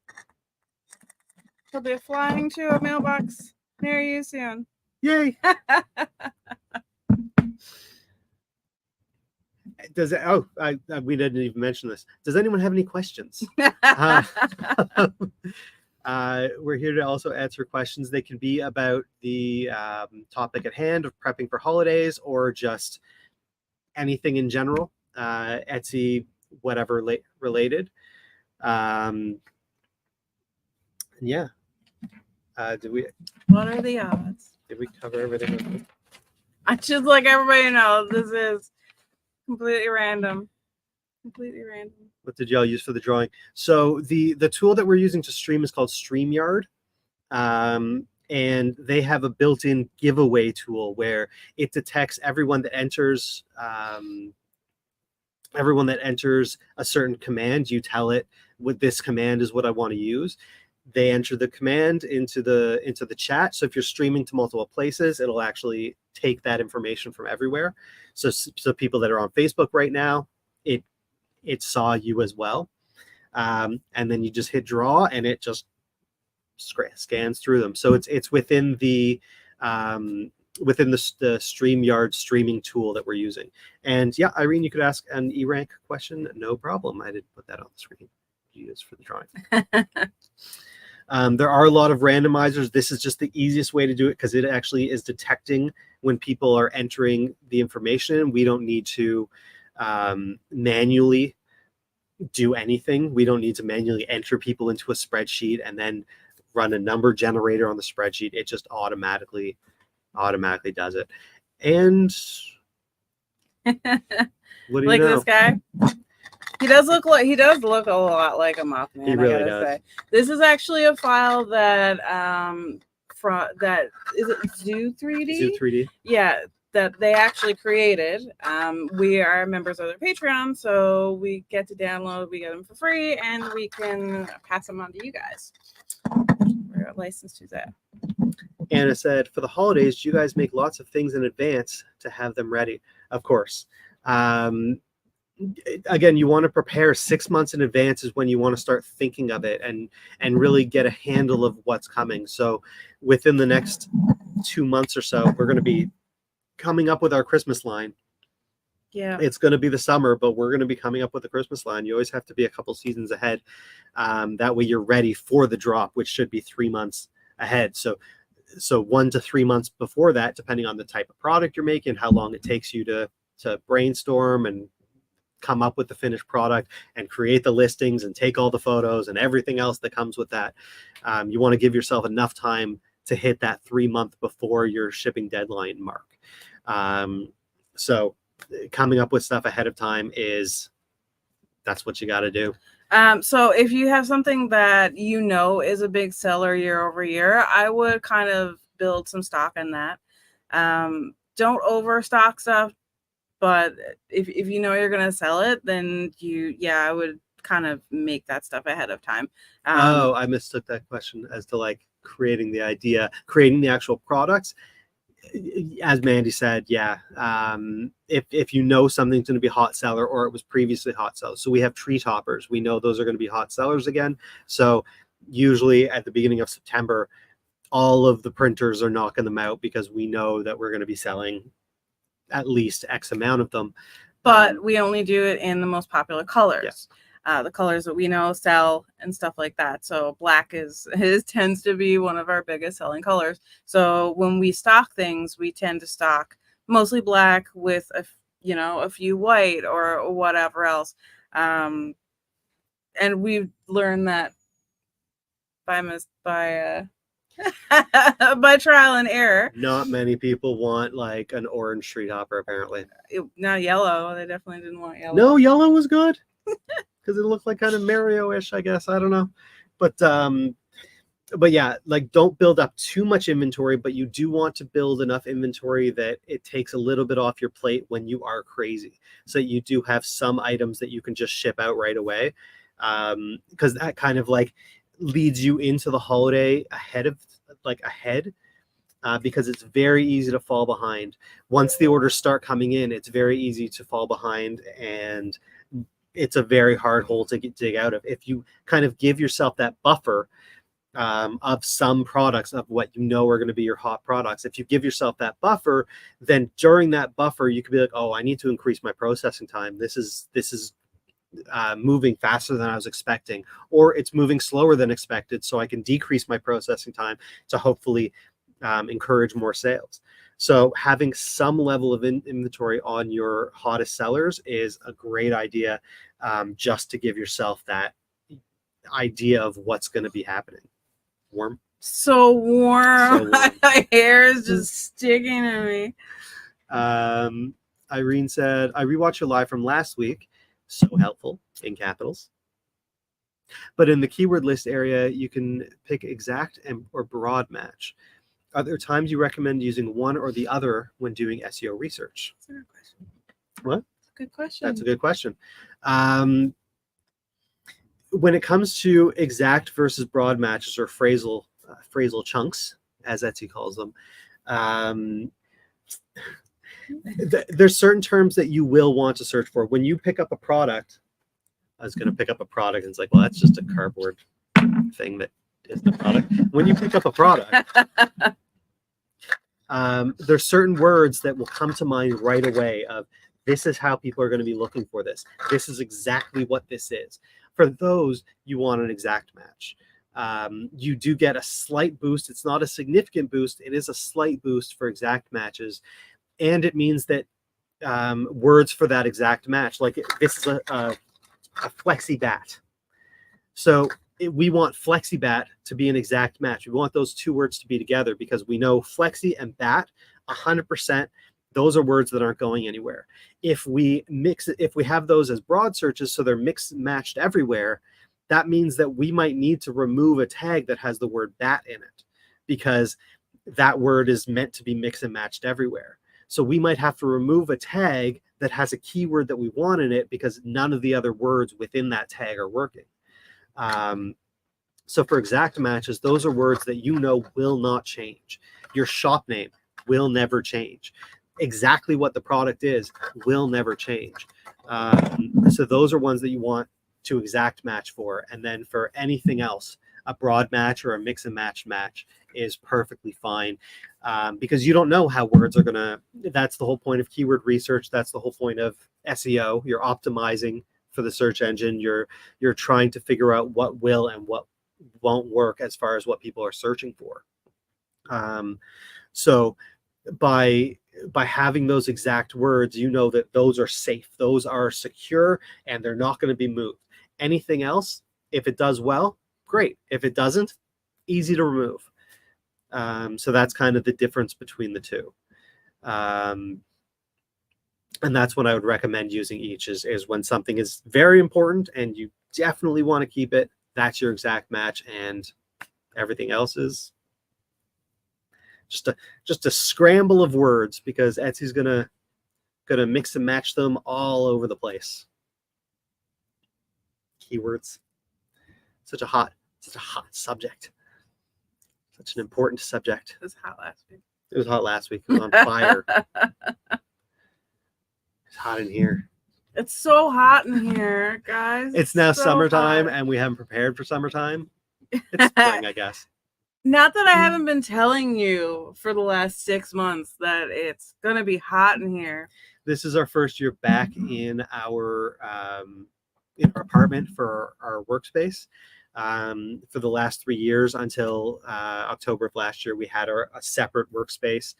[SPEAKER 2] He'll be flying to a mailbox near you soon.
[SPEAKER 1] Yay. Does it? Oh, we didn't even mention this. Does anyone have any questions? We're here to also answer questions. They can be about the topic at hand of prepping for holidays, or just anything in general, Etsy, whatever related. Yeah. Did we?
[SPEAKER 2] What are the odds?
[SPEAKER 1] Did we cover everything?
[SPEAKER 2] I just like everybody to know this is completely random. Completely random.
[SPEAKER 1] What did y'all use for the drawing? So the tool that we're using to stream is called StreamYard. And they have a built-in giveaway tool where it detects everyone that enters a certain command. You tell it what this command is what I want to use. They enter the command into the chat. So if you're streaming to multiple places, it'll actually take that information from everywhere. So people that are on Facebook right now, it saw you as well. And then you just hit draw and it just scans through them. So it's within the StreamYard streaming tool that we're using. And yeah, Irene, you could ask an E-rank question, no problem. I didn't put that on the screen to use for the drawing. There are a lot of randomizers. This is just the easiest way to do it because it actually is detecting when people are entering the information. We don't need to manually do anything. We don't need to manually enter people into a spreadsheet and then run a number generator on the spreadsheet. It just automatically does it. And what do you
[SPEAKER 2] like
[SPEAKER 1] know?
[SPEAKER 2] This guy, he does look a lot like a Mothman.
[SPEAKER 1] He really
[SPEAKER 2] I gotta
[SPEAKER 1] does.
[SPEAKER 2] say. This is actually a file that is it Zoo 3D?
[SPEAKER 1] Zoo 3D.
[SPEAKER 2] Yeah, that they actually created. We are members of their Patreon, so we get to download. We get them for free, and we can pass them on to you guys. We're licensed to that.
[SPEAKER 1] Anna said, for the holidays, do you guys make lots of things in advance to have them ready? Of course. Again, you want to prepare 6 months in advance is when you want to start thinking of it and really get a handle of what's coming. So within the next 2 months or so, we're going to be coming up with our Christmas line.
[SPEAKER 2] Yeah,
[SPEAKER 1] it's going to be the summer, but we're going to be coming up with a Christmas line. You always have to be a couple seasons ahead. That way you're ready for the drop, which should be 3 months ahead. So 1 to 3 months before that, depending on the type of product you're making, how long it takes you to brainstorm and come up with the finished product and create the listings and take all the photos and everything else that comes with that. You want to give yourself enough time to hit that 3 month before your shipping deadline mark. So coming up with stuff ahead of time that's what you got to do.
[SPEAKER 2] So if you have something that is a big seller year over year, I would kind of build some stock in that. Don't overstock stuff, but if you know you're going to sell it, then I would kind of make that stuff ahead of time.
[SPEAKER 1] I mistook that question as to like creating the idea, creating the actual products. As Mandy said, yeah. If you know something's going to be a hot seller or it was previously hot seller. So we have tree toppers. We know those are going to be hot sellers again. So usually at the beginning of September, all of the printers are knocking them out because we know that we're going to be selling at least X amount of them.
[SPEAKER 2] But we only do it in the most popular colors.
[SPEAKER 1] Yes.
[SPEAKER 2] The colors that we know sell and stuff like that. So black tends to be one of our biggest selling colors. So when we stock things, we tend to stock mostly black with a few white or whatever else. And we've learned that by trial and error.
[SPEAKER 1] Not many people want like an orange tree topper, apparently.
[SPEAKER 2] Not yellow. They definitely didn't want yellow.
[SPEAKER 1] No, yellow was good. Because it looked like kind of Mario-ish, I guess. I don't know. But yeah, like don't build up too much inventory, but you do want to build enough inventory that it takes a little bit off your plate when you are crazy. So you do have some items that you can just ship out right away. Because that kind of like leads you into the holiday ahead. Because it's very easy to fall behind. Once the orders start coming in, it's very easy to fall behind, and it's a very hard hole to dig out of. If you kind of give yourself that buffer of some products of what you know are going to be your hot products, if you give yourself that buffer, then during that buffer, you could be like, oh, I need to increase my processing time. This is moving faster than I was expecting, or it's moving slower than expected, so I can decrease my processing time to hopefully encourage more sales. So having some level of inventory on your hottest sellers is a great idea, just to give yourself that idea of what's going to be happening. Warm?
[SPEAKER 2] So warm. My hair is just sticking to me.
[SPEAKER 1] Irene said, I rewatched your live from last week. So helpful in capitals. But in the keyword list area, you can pick exact or broad match. Are there times you recommend using one or the other when doing SEO research?
[SPEAKER 2] That's a good question.
[SPEAKER 1] What?
[SPEAKER 2] That's a good question.
[SPEAKER 1] That's a good question. When it comes to exact versus broad matches or phrasal chunks, as Etsy calls them, there's certain terms that you will want to search for. When you pick up a product, I was going to pick up a product, and it's like, well, that's just a cardboard thing that is the product. When you pick up a product, there's certain words that will come to mind right away of, this is how people are going to be looking for this. This is exactly what this is. For those, you want an exact match. You do get a slight boost. It's not a significant boost. It is a slight boost for exact matches. And it means that words for that exact match, like this is a flexi bat. So we want flexi bat to be an exact match. We want those two words to be together because we know flexi and bat 100%. Those are words that aren't going anywhere. If we have those as broad searches, so they're mixed matched everywhere, that means that we might need to remove a tag that has the word bat in it because that word is meant to be mixed and matched everywhere. So we might have to remove a tag that has a keyword that we want in it because none of the other words within that tag are working. So for exact matches, those are words that you know will not change. Your shop name will never change. Exactly what the product is will never change. So those are ones that you want to exact match for. And then for anything else, a broad match or a mix and match is perfectly fine, because you don't know how words are gonna. That's the whole point of keyword research. That's the whole point of SEO. You're optimizing for the search engine. You're trying to figure out what will and what won't work as far as what people are searching for. So by having those exact words, you know that those are safe, those are secure, and they're not going to be moved. Anything else, if it does well, great. If it doesn't, easy to remove. So that's kind of the difference between the two. And that's when I would recommend using each is when something is very important and you definitely want to keep it, that's your exact match, and everything else is just a scramble of words because Etsy's gonna mix and match them all over the place. Keywords, such a hot subject, such an important subject.
[SPEAKER 2] It was hot last week.
[SPEAKER 1] It was hot last week. It was on fire. It's hot in here.
[SPEAKER 2] It's so hot in here, guys.
[SPEAKER 1] It's now
[SPEAKER 2] so
[SPEAKER 1] summertime,
[SPEAKER 2] hot.
[SPEAKER 1] and we haven't prepared for summertime. It's spring, I guess.
[SPEAKER 2] Not that I haven't been telling you for the last 6 months that it's gonna be hot in here.
[SPEAKER 1] This is our first year back in our apartment for our workspace. For the last 3 years until October of last year, we had a separate workspace,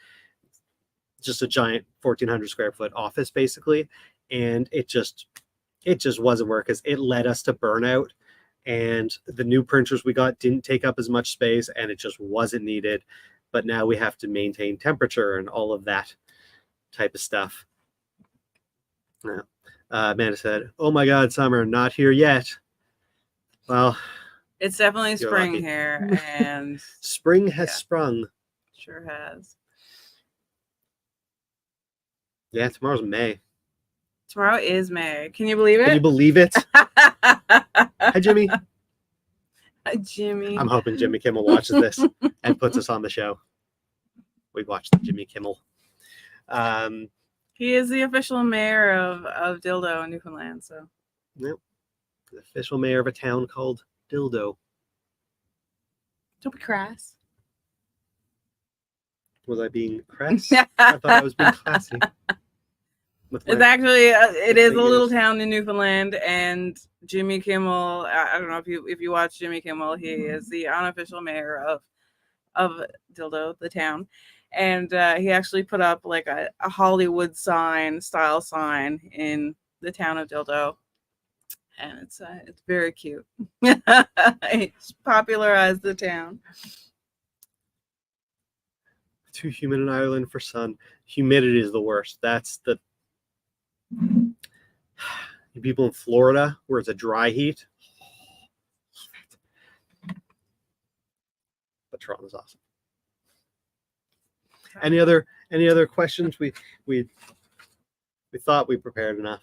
[SPEAKER 1] just a giant 1,400 square foot office basically, and it just wasn't work because it led us to burnout. And the new printers we got didn't take up as much space, and it just wasn't needed. But now we have to maintain temperature and all of that type of stuff. Amanda said, "Oh my God, summer, not here yet." Well,
[SPEAKER 2] it's definitely spring
[SPEAKER 1] lucky.
[SPEAKER 2] here, and
[SPEAKER 1] spring has sprung.
[SPEAKER 2] Sure has.
[SPEAKER 1] Yeah, tomorrow's May.
[SPEAKER 2] Tomorrow is May. Can you believe it?
[SPEAKER 1] Can you believe it? Hi, Jimmy.
[SPEAKER 2] Hi, Jimmy.
[SPEAKER 1] I'm hoping Jimmy Kimmel watches this and puts us on the show. We watched the Jimmy Kimmel.
[SPEAKER 2] He is the official mayor of Dildo, Newfoundland. So,
[SPEAKER 1] yep, the official mayor of a town called Dildo.
[SPEAKER 2] Don't be crass.
[SPEAKER 1] Was I being crass? I thought I was being classy.
[SPEAKER 2] It's actually it is a little town in Newfoundland, and Jimmy Kimmel. I don't know if you watch Jimmy Kimmel. He is the unofficial mayor of Dildo, the town, and he actually put up like a Hollywood style sign in the town of Dildo, and it's very cute. It's popularized the town.
[SPEAKER 1] Too humid in Ireland for sun. Humidity is the worst. That's the You people in Florida where it's a dry heat. But Toronto's awesome. Any other questions? We thought we prepared enough.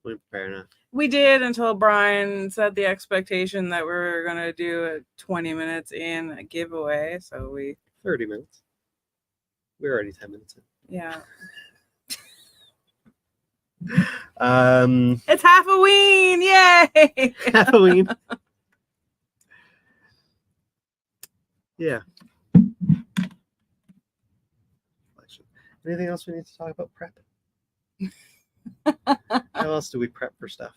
[SPEAKER 1] We didn't prepare enough.
[SPEAKER 2] We did until Bryan set the expectation that we were gonna do a 20 minutes in a giveaway. So
[SPEAKER 1] 30 minutes. We're already 10 minutes in.
[SPEAKER 2] Yeah.
[SPEAKER 1] It's
[SPEAKER 2] Halfoween! Yay!
[SPEAKER 1] Halfoween. Yeah. Anything else we need to talk about prep? How else do we prep for stuff?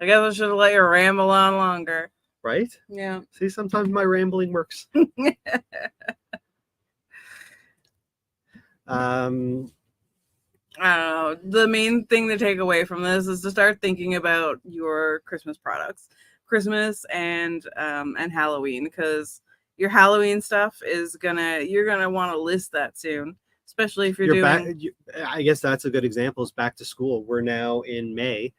[SPEAKER 2] I guess I should have let you ramble on longer.
[SPEAKER 1] Right?
[SPEAKER 2] Yeah.
[SPEAKER 1] See, sometimes my rambling works.
[SPEAKER 2] I don't know. The main thing to take away from this is to start thinking about your Christmas products, Christmas and Halloween, because your Halloween stuff you're gonna want to list that soon, especially if you're doing.
[SPEAKER 1] I guess that's a good example. Is back to school. We're now in May,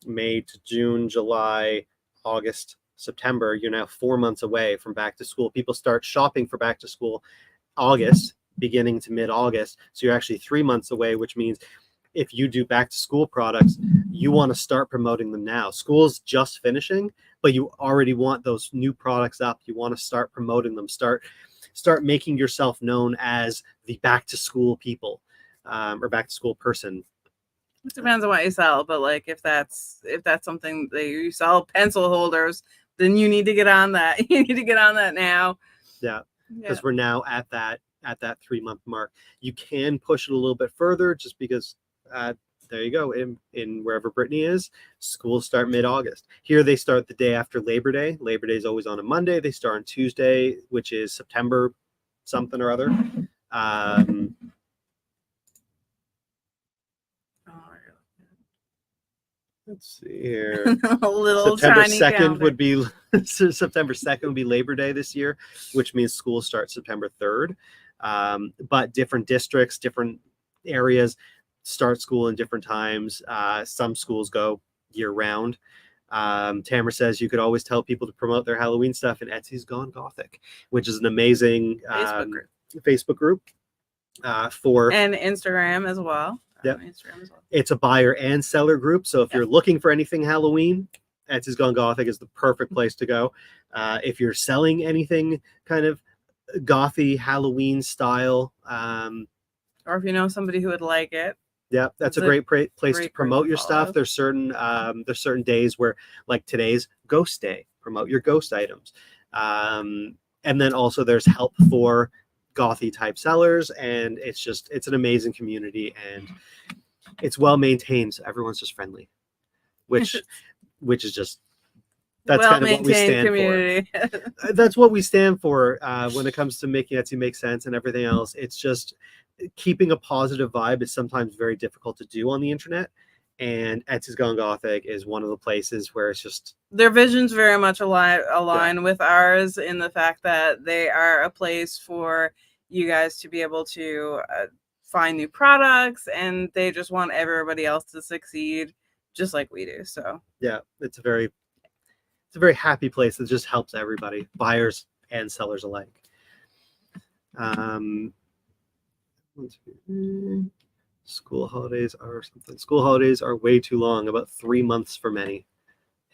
[SPEAKER 1] May to June, July, August, September. You're now 4 months away from back to school. People start shopping for back to school August. Beginning to mid-August, so you're actually 3 months away, which means if you do back to school products, you want to start promoting them now. School's just finishing, but you already want those new products up. You want to start promoting them, start making yourself known as the back to school people, or back to school person.
[SPEAKER 2] It depends on what you sell, but like if that's something that you sell pencil holders, then you need to get on that. You need to get on that now.
[SPEAKER 1] Yeah, because we're now at that 3 month mark. You can push it a little bit further just because there you go, in wherever Brittany is, schools start mid-August. Here they start the day after Labor Day. Labor Day is always on a Monday. They start on Tuesday, which is September something or other. Let's see here.
[SPEAKER 2] A little
[SPEAKER 1] September
[SPEAKER 2] tiny
[SPEAKER 1] 2nd
[SPEAKER 2] calendar.
[SPEAKER 1] would be September 2nd would be Labor Day this year, which means school starts September 3rd. But different districts, different areas start school in different times. Some schools go year round. Tamara says you could always tell people to promote their Halloween stuff in Etsy's Gone Gothic, which is an amazing Facebook group for
[SPEAKER 2] and Instagram as well.
[SPEAKER 1] Yep. It's a buyer and seller group. So if you're looking for anything Halloween, Etsy's Gone Gothic is the perfect place to go. If you're selling anything kind of gothy Halloween style,
[SPEAKER 2] or if you know somebody who would like it,
[SPEAKER 1] yeah, that's a great place to promote your stuff. There's certain days where, like today's Ghost Day, promote your ghost items, and then also there's help for gothy type sellers, and it's an amazing community, and it's well maintained, so everyone's just friendly, which is just that's kind of what we stand community. For. That's what we stand for when it comes to making Etsy make sense and everything else. It's just keeping a positive vibe is sometimes very difficult to do on the internet, and Etsy's Gone Gothic is one of the places where it's just
[SPEAKER 2] their visions very much align with ours in the fact that they are a place for you guys to be able to find new products, and they just want everybody else to succeed just like we do. So
[SPEAKER 1] yeah, it's a very happy place that just helps everybody, buyers and sellers alike. School holidays are something. School holidays are way too long, about 3 months for many.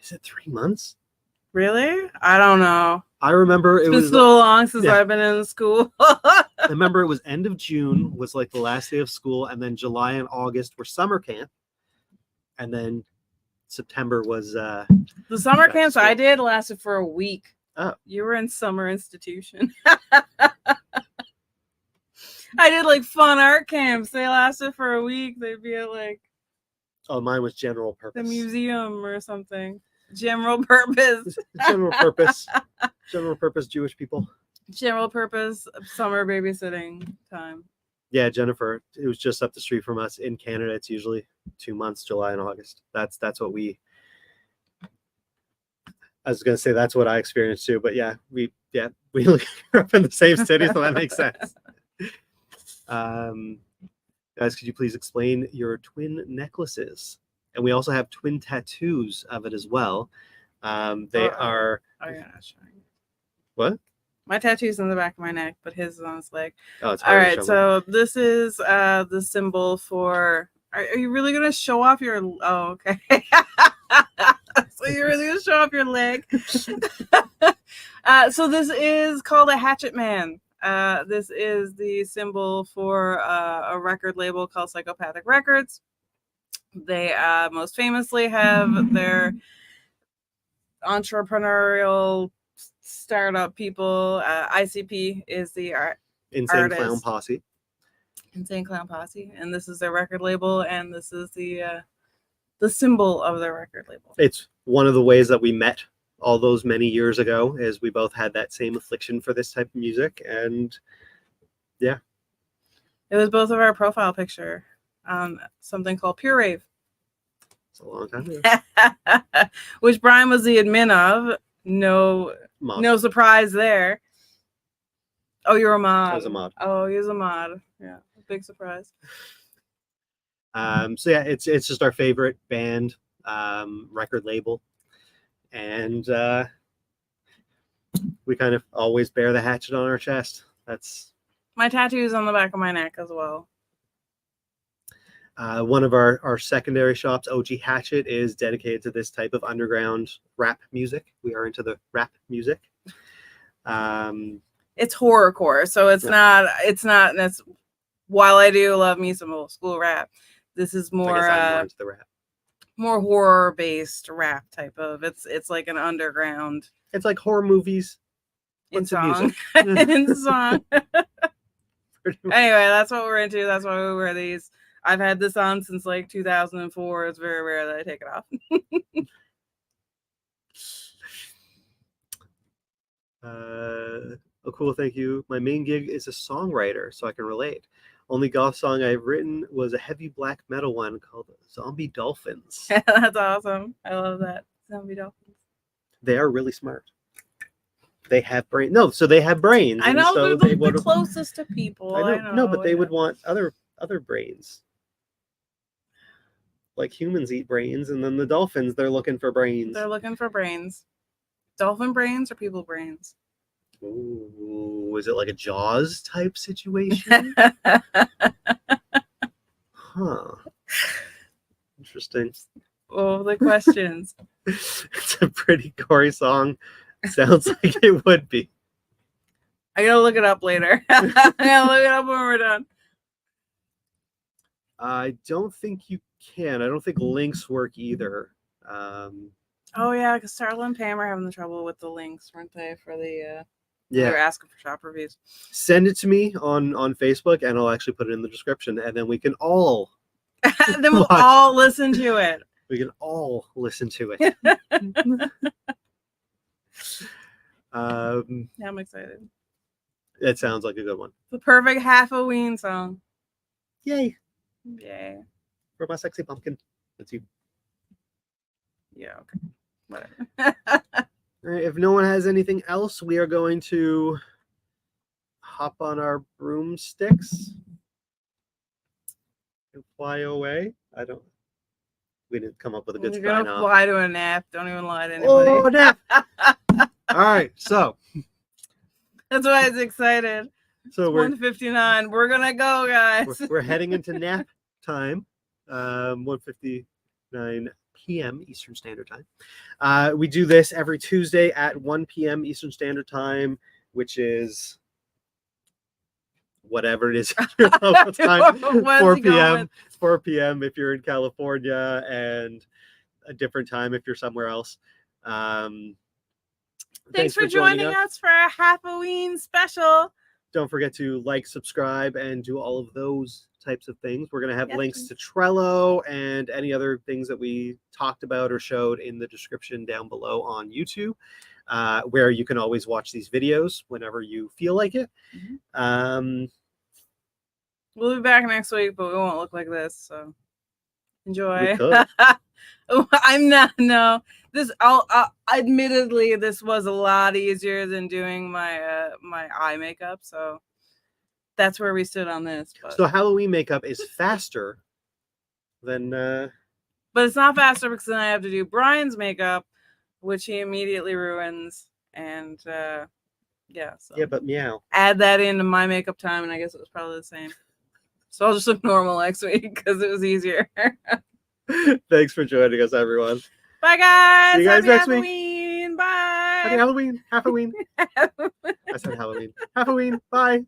[SPEAKER 1] Is it 3 months?
[SPEAKER 2] Really? I don't know.
[SPEAKER 1] I remember
[SPEAKER 2] it's been so long since I've been in school.
[SPEAKER 1] I remember it was end of June was like the last day of school, and then July and August were summer camp, and then September was
[SPEAKER 2] the summer camps I did lasted for a week.
[SPEAKER 1] Oh,
[SPEAKER 2] you were in summer institution. I did like fun art camps. They lasted for a week. They'd be at like
[SPEAKER 1] mine was general purpose.
[SPEAKER 2] The museum or something. General purpose.
[SPEAKER 1] General purpose Jewish people.
[SPEAKER 2] General purpose summer babysitting time.
[SPEAKER 1] Yeah, Jennifer, it was just up the street from us. In Canada, it's usually 2 months, July and August. That's what I was gonna say that's what I experienced too, but we grew up in the same city, so that makes sense. Guys, could you please explain your twin necklaces? and we also have twin tattoos of it as well. They are.
[SPEAKER 2] Oh, you're not showing.
[SPEAKER 1] What?
[SPEAKER 2] My tattoo's in the back of my neck, but his is on his leg.
[SPEAKER 1] Oh, it's
[SPEAKER 2] all
[SPEAKER 1] hard to
[SPEAKER 2] right.
[SPEAKER 1] show
[SPEAKER 2] So this is the symbol for. Are you really gonna show off your? Oh, okay. So you're really gonna show off your leg. So this is called a hatchet man. This is the symbol for a record label called Psychopathic Records. They most famously have their entrepreneurial startup people. ICP is the
[SPEAKER 1] Insane
[SPEAKER 2] artist.
[SPEAKER 1] Clown Posse.
[SPEAKER 2] Insane Clown Posse, and this is their record label, and this is the symbol of their record label.
[SPEAKER 1] It's one of the ways that we met all those many years ago, is we both had that same affliction for this type of music, and yeah,
[SPEAKER 2] it was both of our profile picture on something called Pure Rave.
[SPEAKER 1] it's a long time ago.
[SPEAKER 2] Which Bryan was the admin of. No surprise there. Oh, you're a mod.
[SPEAKER 1] I was a mod.
[SPEAKER 2] Oh, he was a mod. Yeah, big surprise.
[SPEAKER 1] So yeah, it's just our favorite band, record label, and we kind of always bear the hatchet on our chest. That's
[SPEAKER 2] my tattoo's on the back of my neck as well.
[SPEAKER 1] One of our secondary shops, OG Hatchet, is dedicated to this type of underground rap music. We are into the rap music.
[SPEAKER 2] It's horrorcore, so it's not. That's while I do love me some old school rap. This is more
[SPEAKER 1] more into the rap.
[SPEAKER 2] More horror based rap type of. It's like an underground.
[SPEAKER 1] It's like horror movies
[SPEAKER 2] in song. In song. Anyway, that's what we're into. That's why we wear these. I've had this on since like 2004. It's very rare that I take it off.
[SPEAKER 1] Oh, cool. Thank you. My main gig is a songwriter, so I can relate. Only goth song I've written was a heavy black metal one called Zombie Dolphins.
[SPEAKER 2] That's awesome. I love that. Zombie Dolphins.
[SPEAKER 1] They are really smart. They have brains. No, so they have brains.
[SPEAKER 2] I know,
[SPEAKER 1] so
[SPEAKER 2] they're the closest to people.
[SPEAKER 1] I know. No, but they would want other brains. Like humans eat brains, and then the dolphins, they're looking for brains.
[SPEAKER 2] They're looking for brains. Dolphin brains or people brains?
[SPEAKER 1] Ooh, is it like a Jaws type situation? Huh. Interesting.
[SPEAKER 2] Oh, the questions.
[SPEAKER 1] It's a pretty gory song. Sounds like it would be.
[SPEAKER 2] I gotta look it up later. I gotta look it up when we're done.
[SPEAKER 1] I don't think you can. I don't think links work either.
[SPEAKER 2] Oh yeah, because Starla and Pam are having the trouble with the links, weren't they? For the
[SPEAKER 1] yeah,
[SPEAKER 2] they're asking for shop reviews.
[SPEAKER 1] Send it to me on Facebook, and I'll actually put it in the description, and then we can all
[SPEAKER 2] then we'll all listen to it.
[SPEAKER 1] We can all listen to it.
[SPEAKER 2] Yeah, I'm excited.
[SPEAKER 1] It sounds like a good one.
[SPEAKER 2] The perfect Halfoween song.
[SPEAKER 1] Yay!
[SPEAKER 2] Yay!
[SPEAKER 1] For my sexy pumpkin. That's you.
[SPEAKER 2] Yeah. Okay. Whatever.
[SPEAKER 1] All right, if no one has anything else, we are going to hop on our broomsticks and fly away. We didn't come up with a good
[SPEAKER 2] You're
[SPEAKER 1] sign
[SPEAKER 2] gonna
[SPEAKER 1] off.
[SPEAKER 2] fly to a nap. Don't even lie to anybody.
[SPEAKER 1] Oh, nap! All right, so
[SPEAKER 2] that's why I was excited.
[SPEAKER 1] So
[SPEAKER 2] it's 1:59. We're gonna go, guys.
[SPEAKER 1] We're heading into nap time. 1:59 p.m. Eastern Standard Time. We do this every Tuesday at 1 p.m. Eastern Standard Time, which is whatever it is your local time. 4 p.m. 4 p.m. if you're in California, and a different time if you're somewhere else.
[SPEAKER 2] Thanks for joining us for a Halfoween special.
[SPEAKER 1] Don't forget to like, subscribe, and do all of those types of things. We're going to have links to Trello and any other things that we talked about or showed in the description down below on YouTube, where you can always watch these videos whenever you feel like it.
[SPEAKER 2] Mm-hmm. We'll be back next week, but we won't look like this, so enjoy. I'm not, no. Admittedly, this was a lot easier than doing my my eye makeup, so that's where we stood on this. But.
[SPEAKER 1] So Halloween makeup is faster than
[SPEAKER 2] But it's not faster because then I have to do Brian's makeup, which he immediately ruins. And yeah, so
[SPEAKER 1] Yeah, but meow.
[SPEAKER 2] add that into my makeup time, and I guess it was probably the same. So I'll just look normal next week because it was easier.
[SPEAKER 1] Thanks for joining us, everyone.
[SPEAKER 2] Bye, guys.
[SPEAKER 1] See you guys
[SPEAKER 2] Happy
[SPEAKER 1] next week.
[SPEAKER 2] Halloween. Bye.
[SPEAKER 1] Happy Halloween. Halloween. I said Halloween. Halloween. Bye.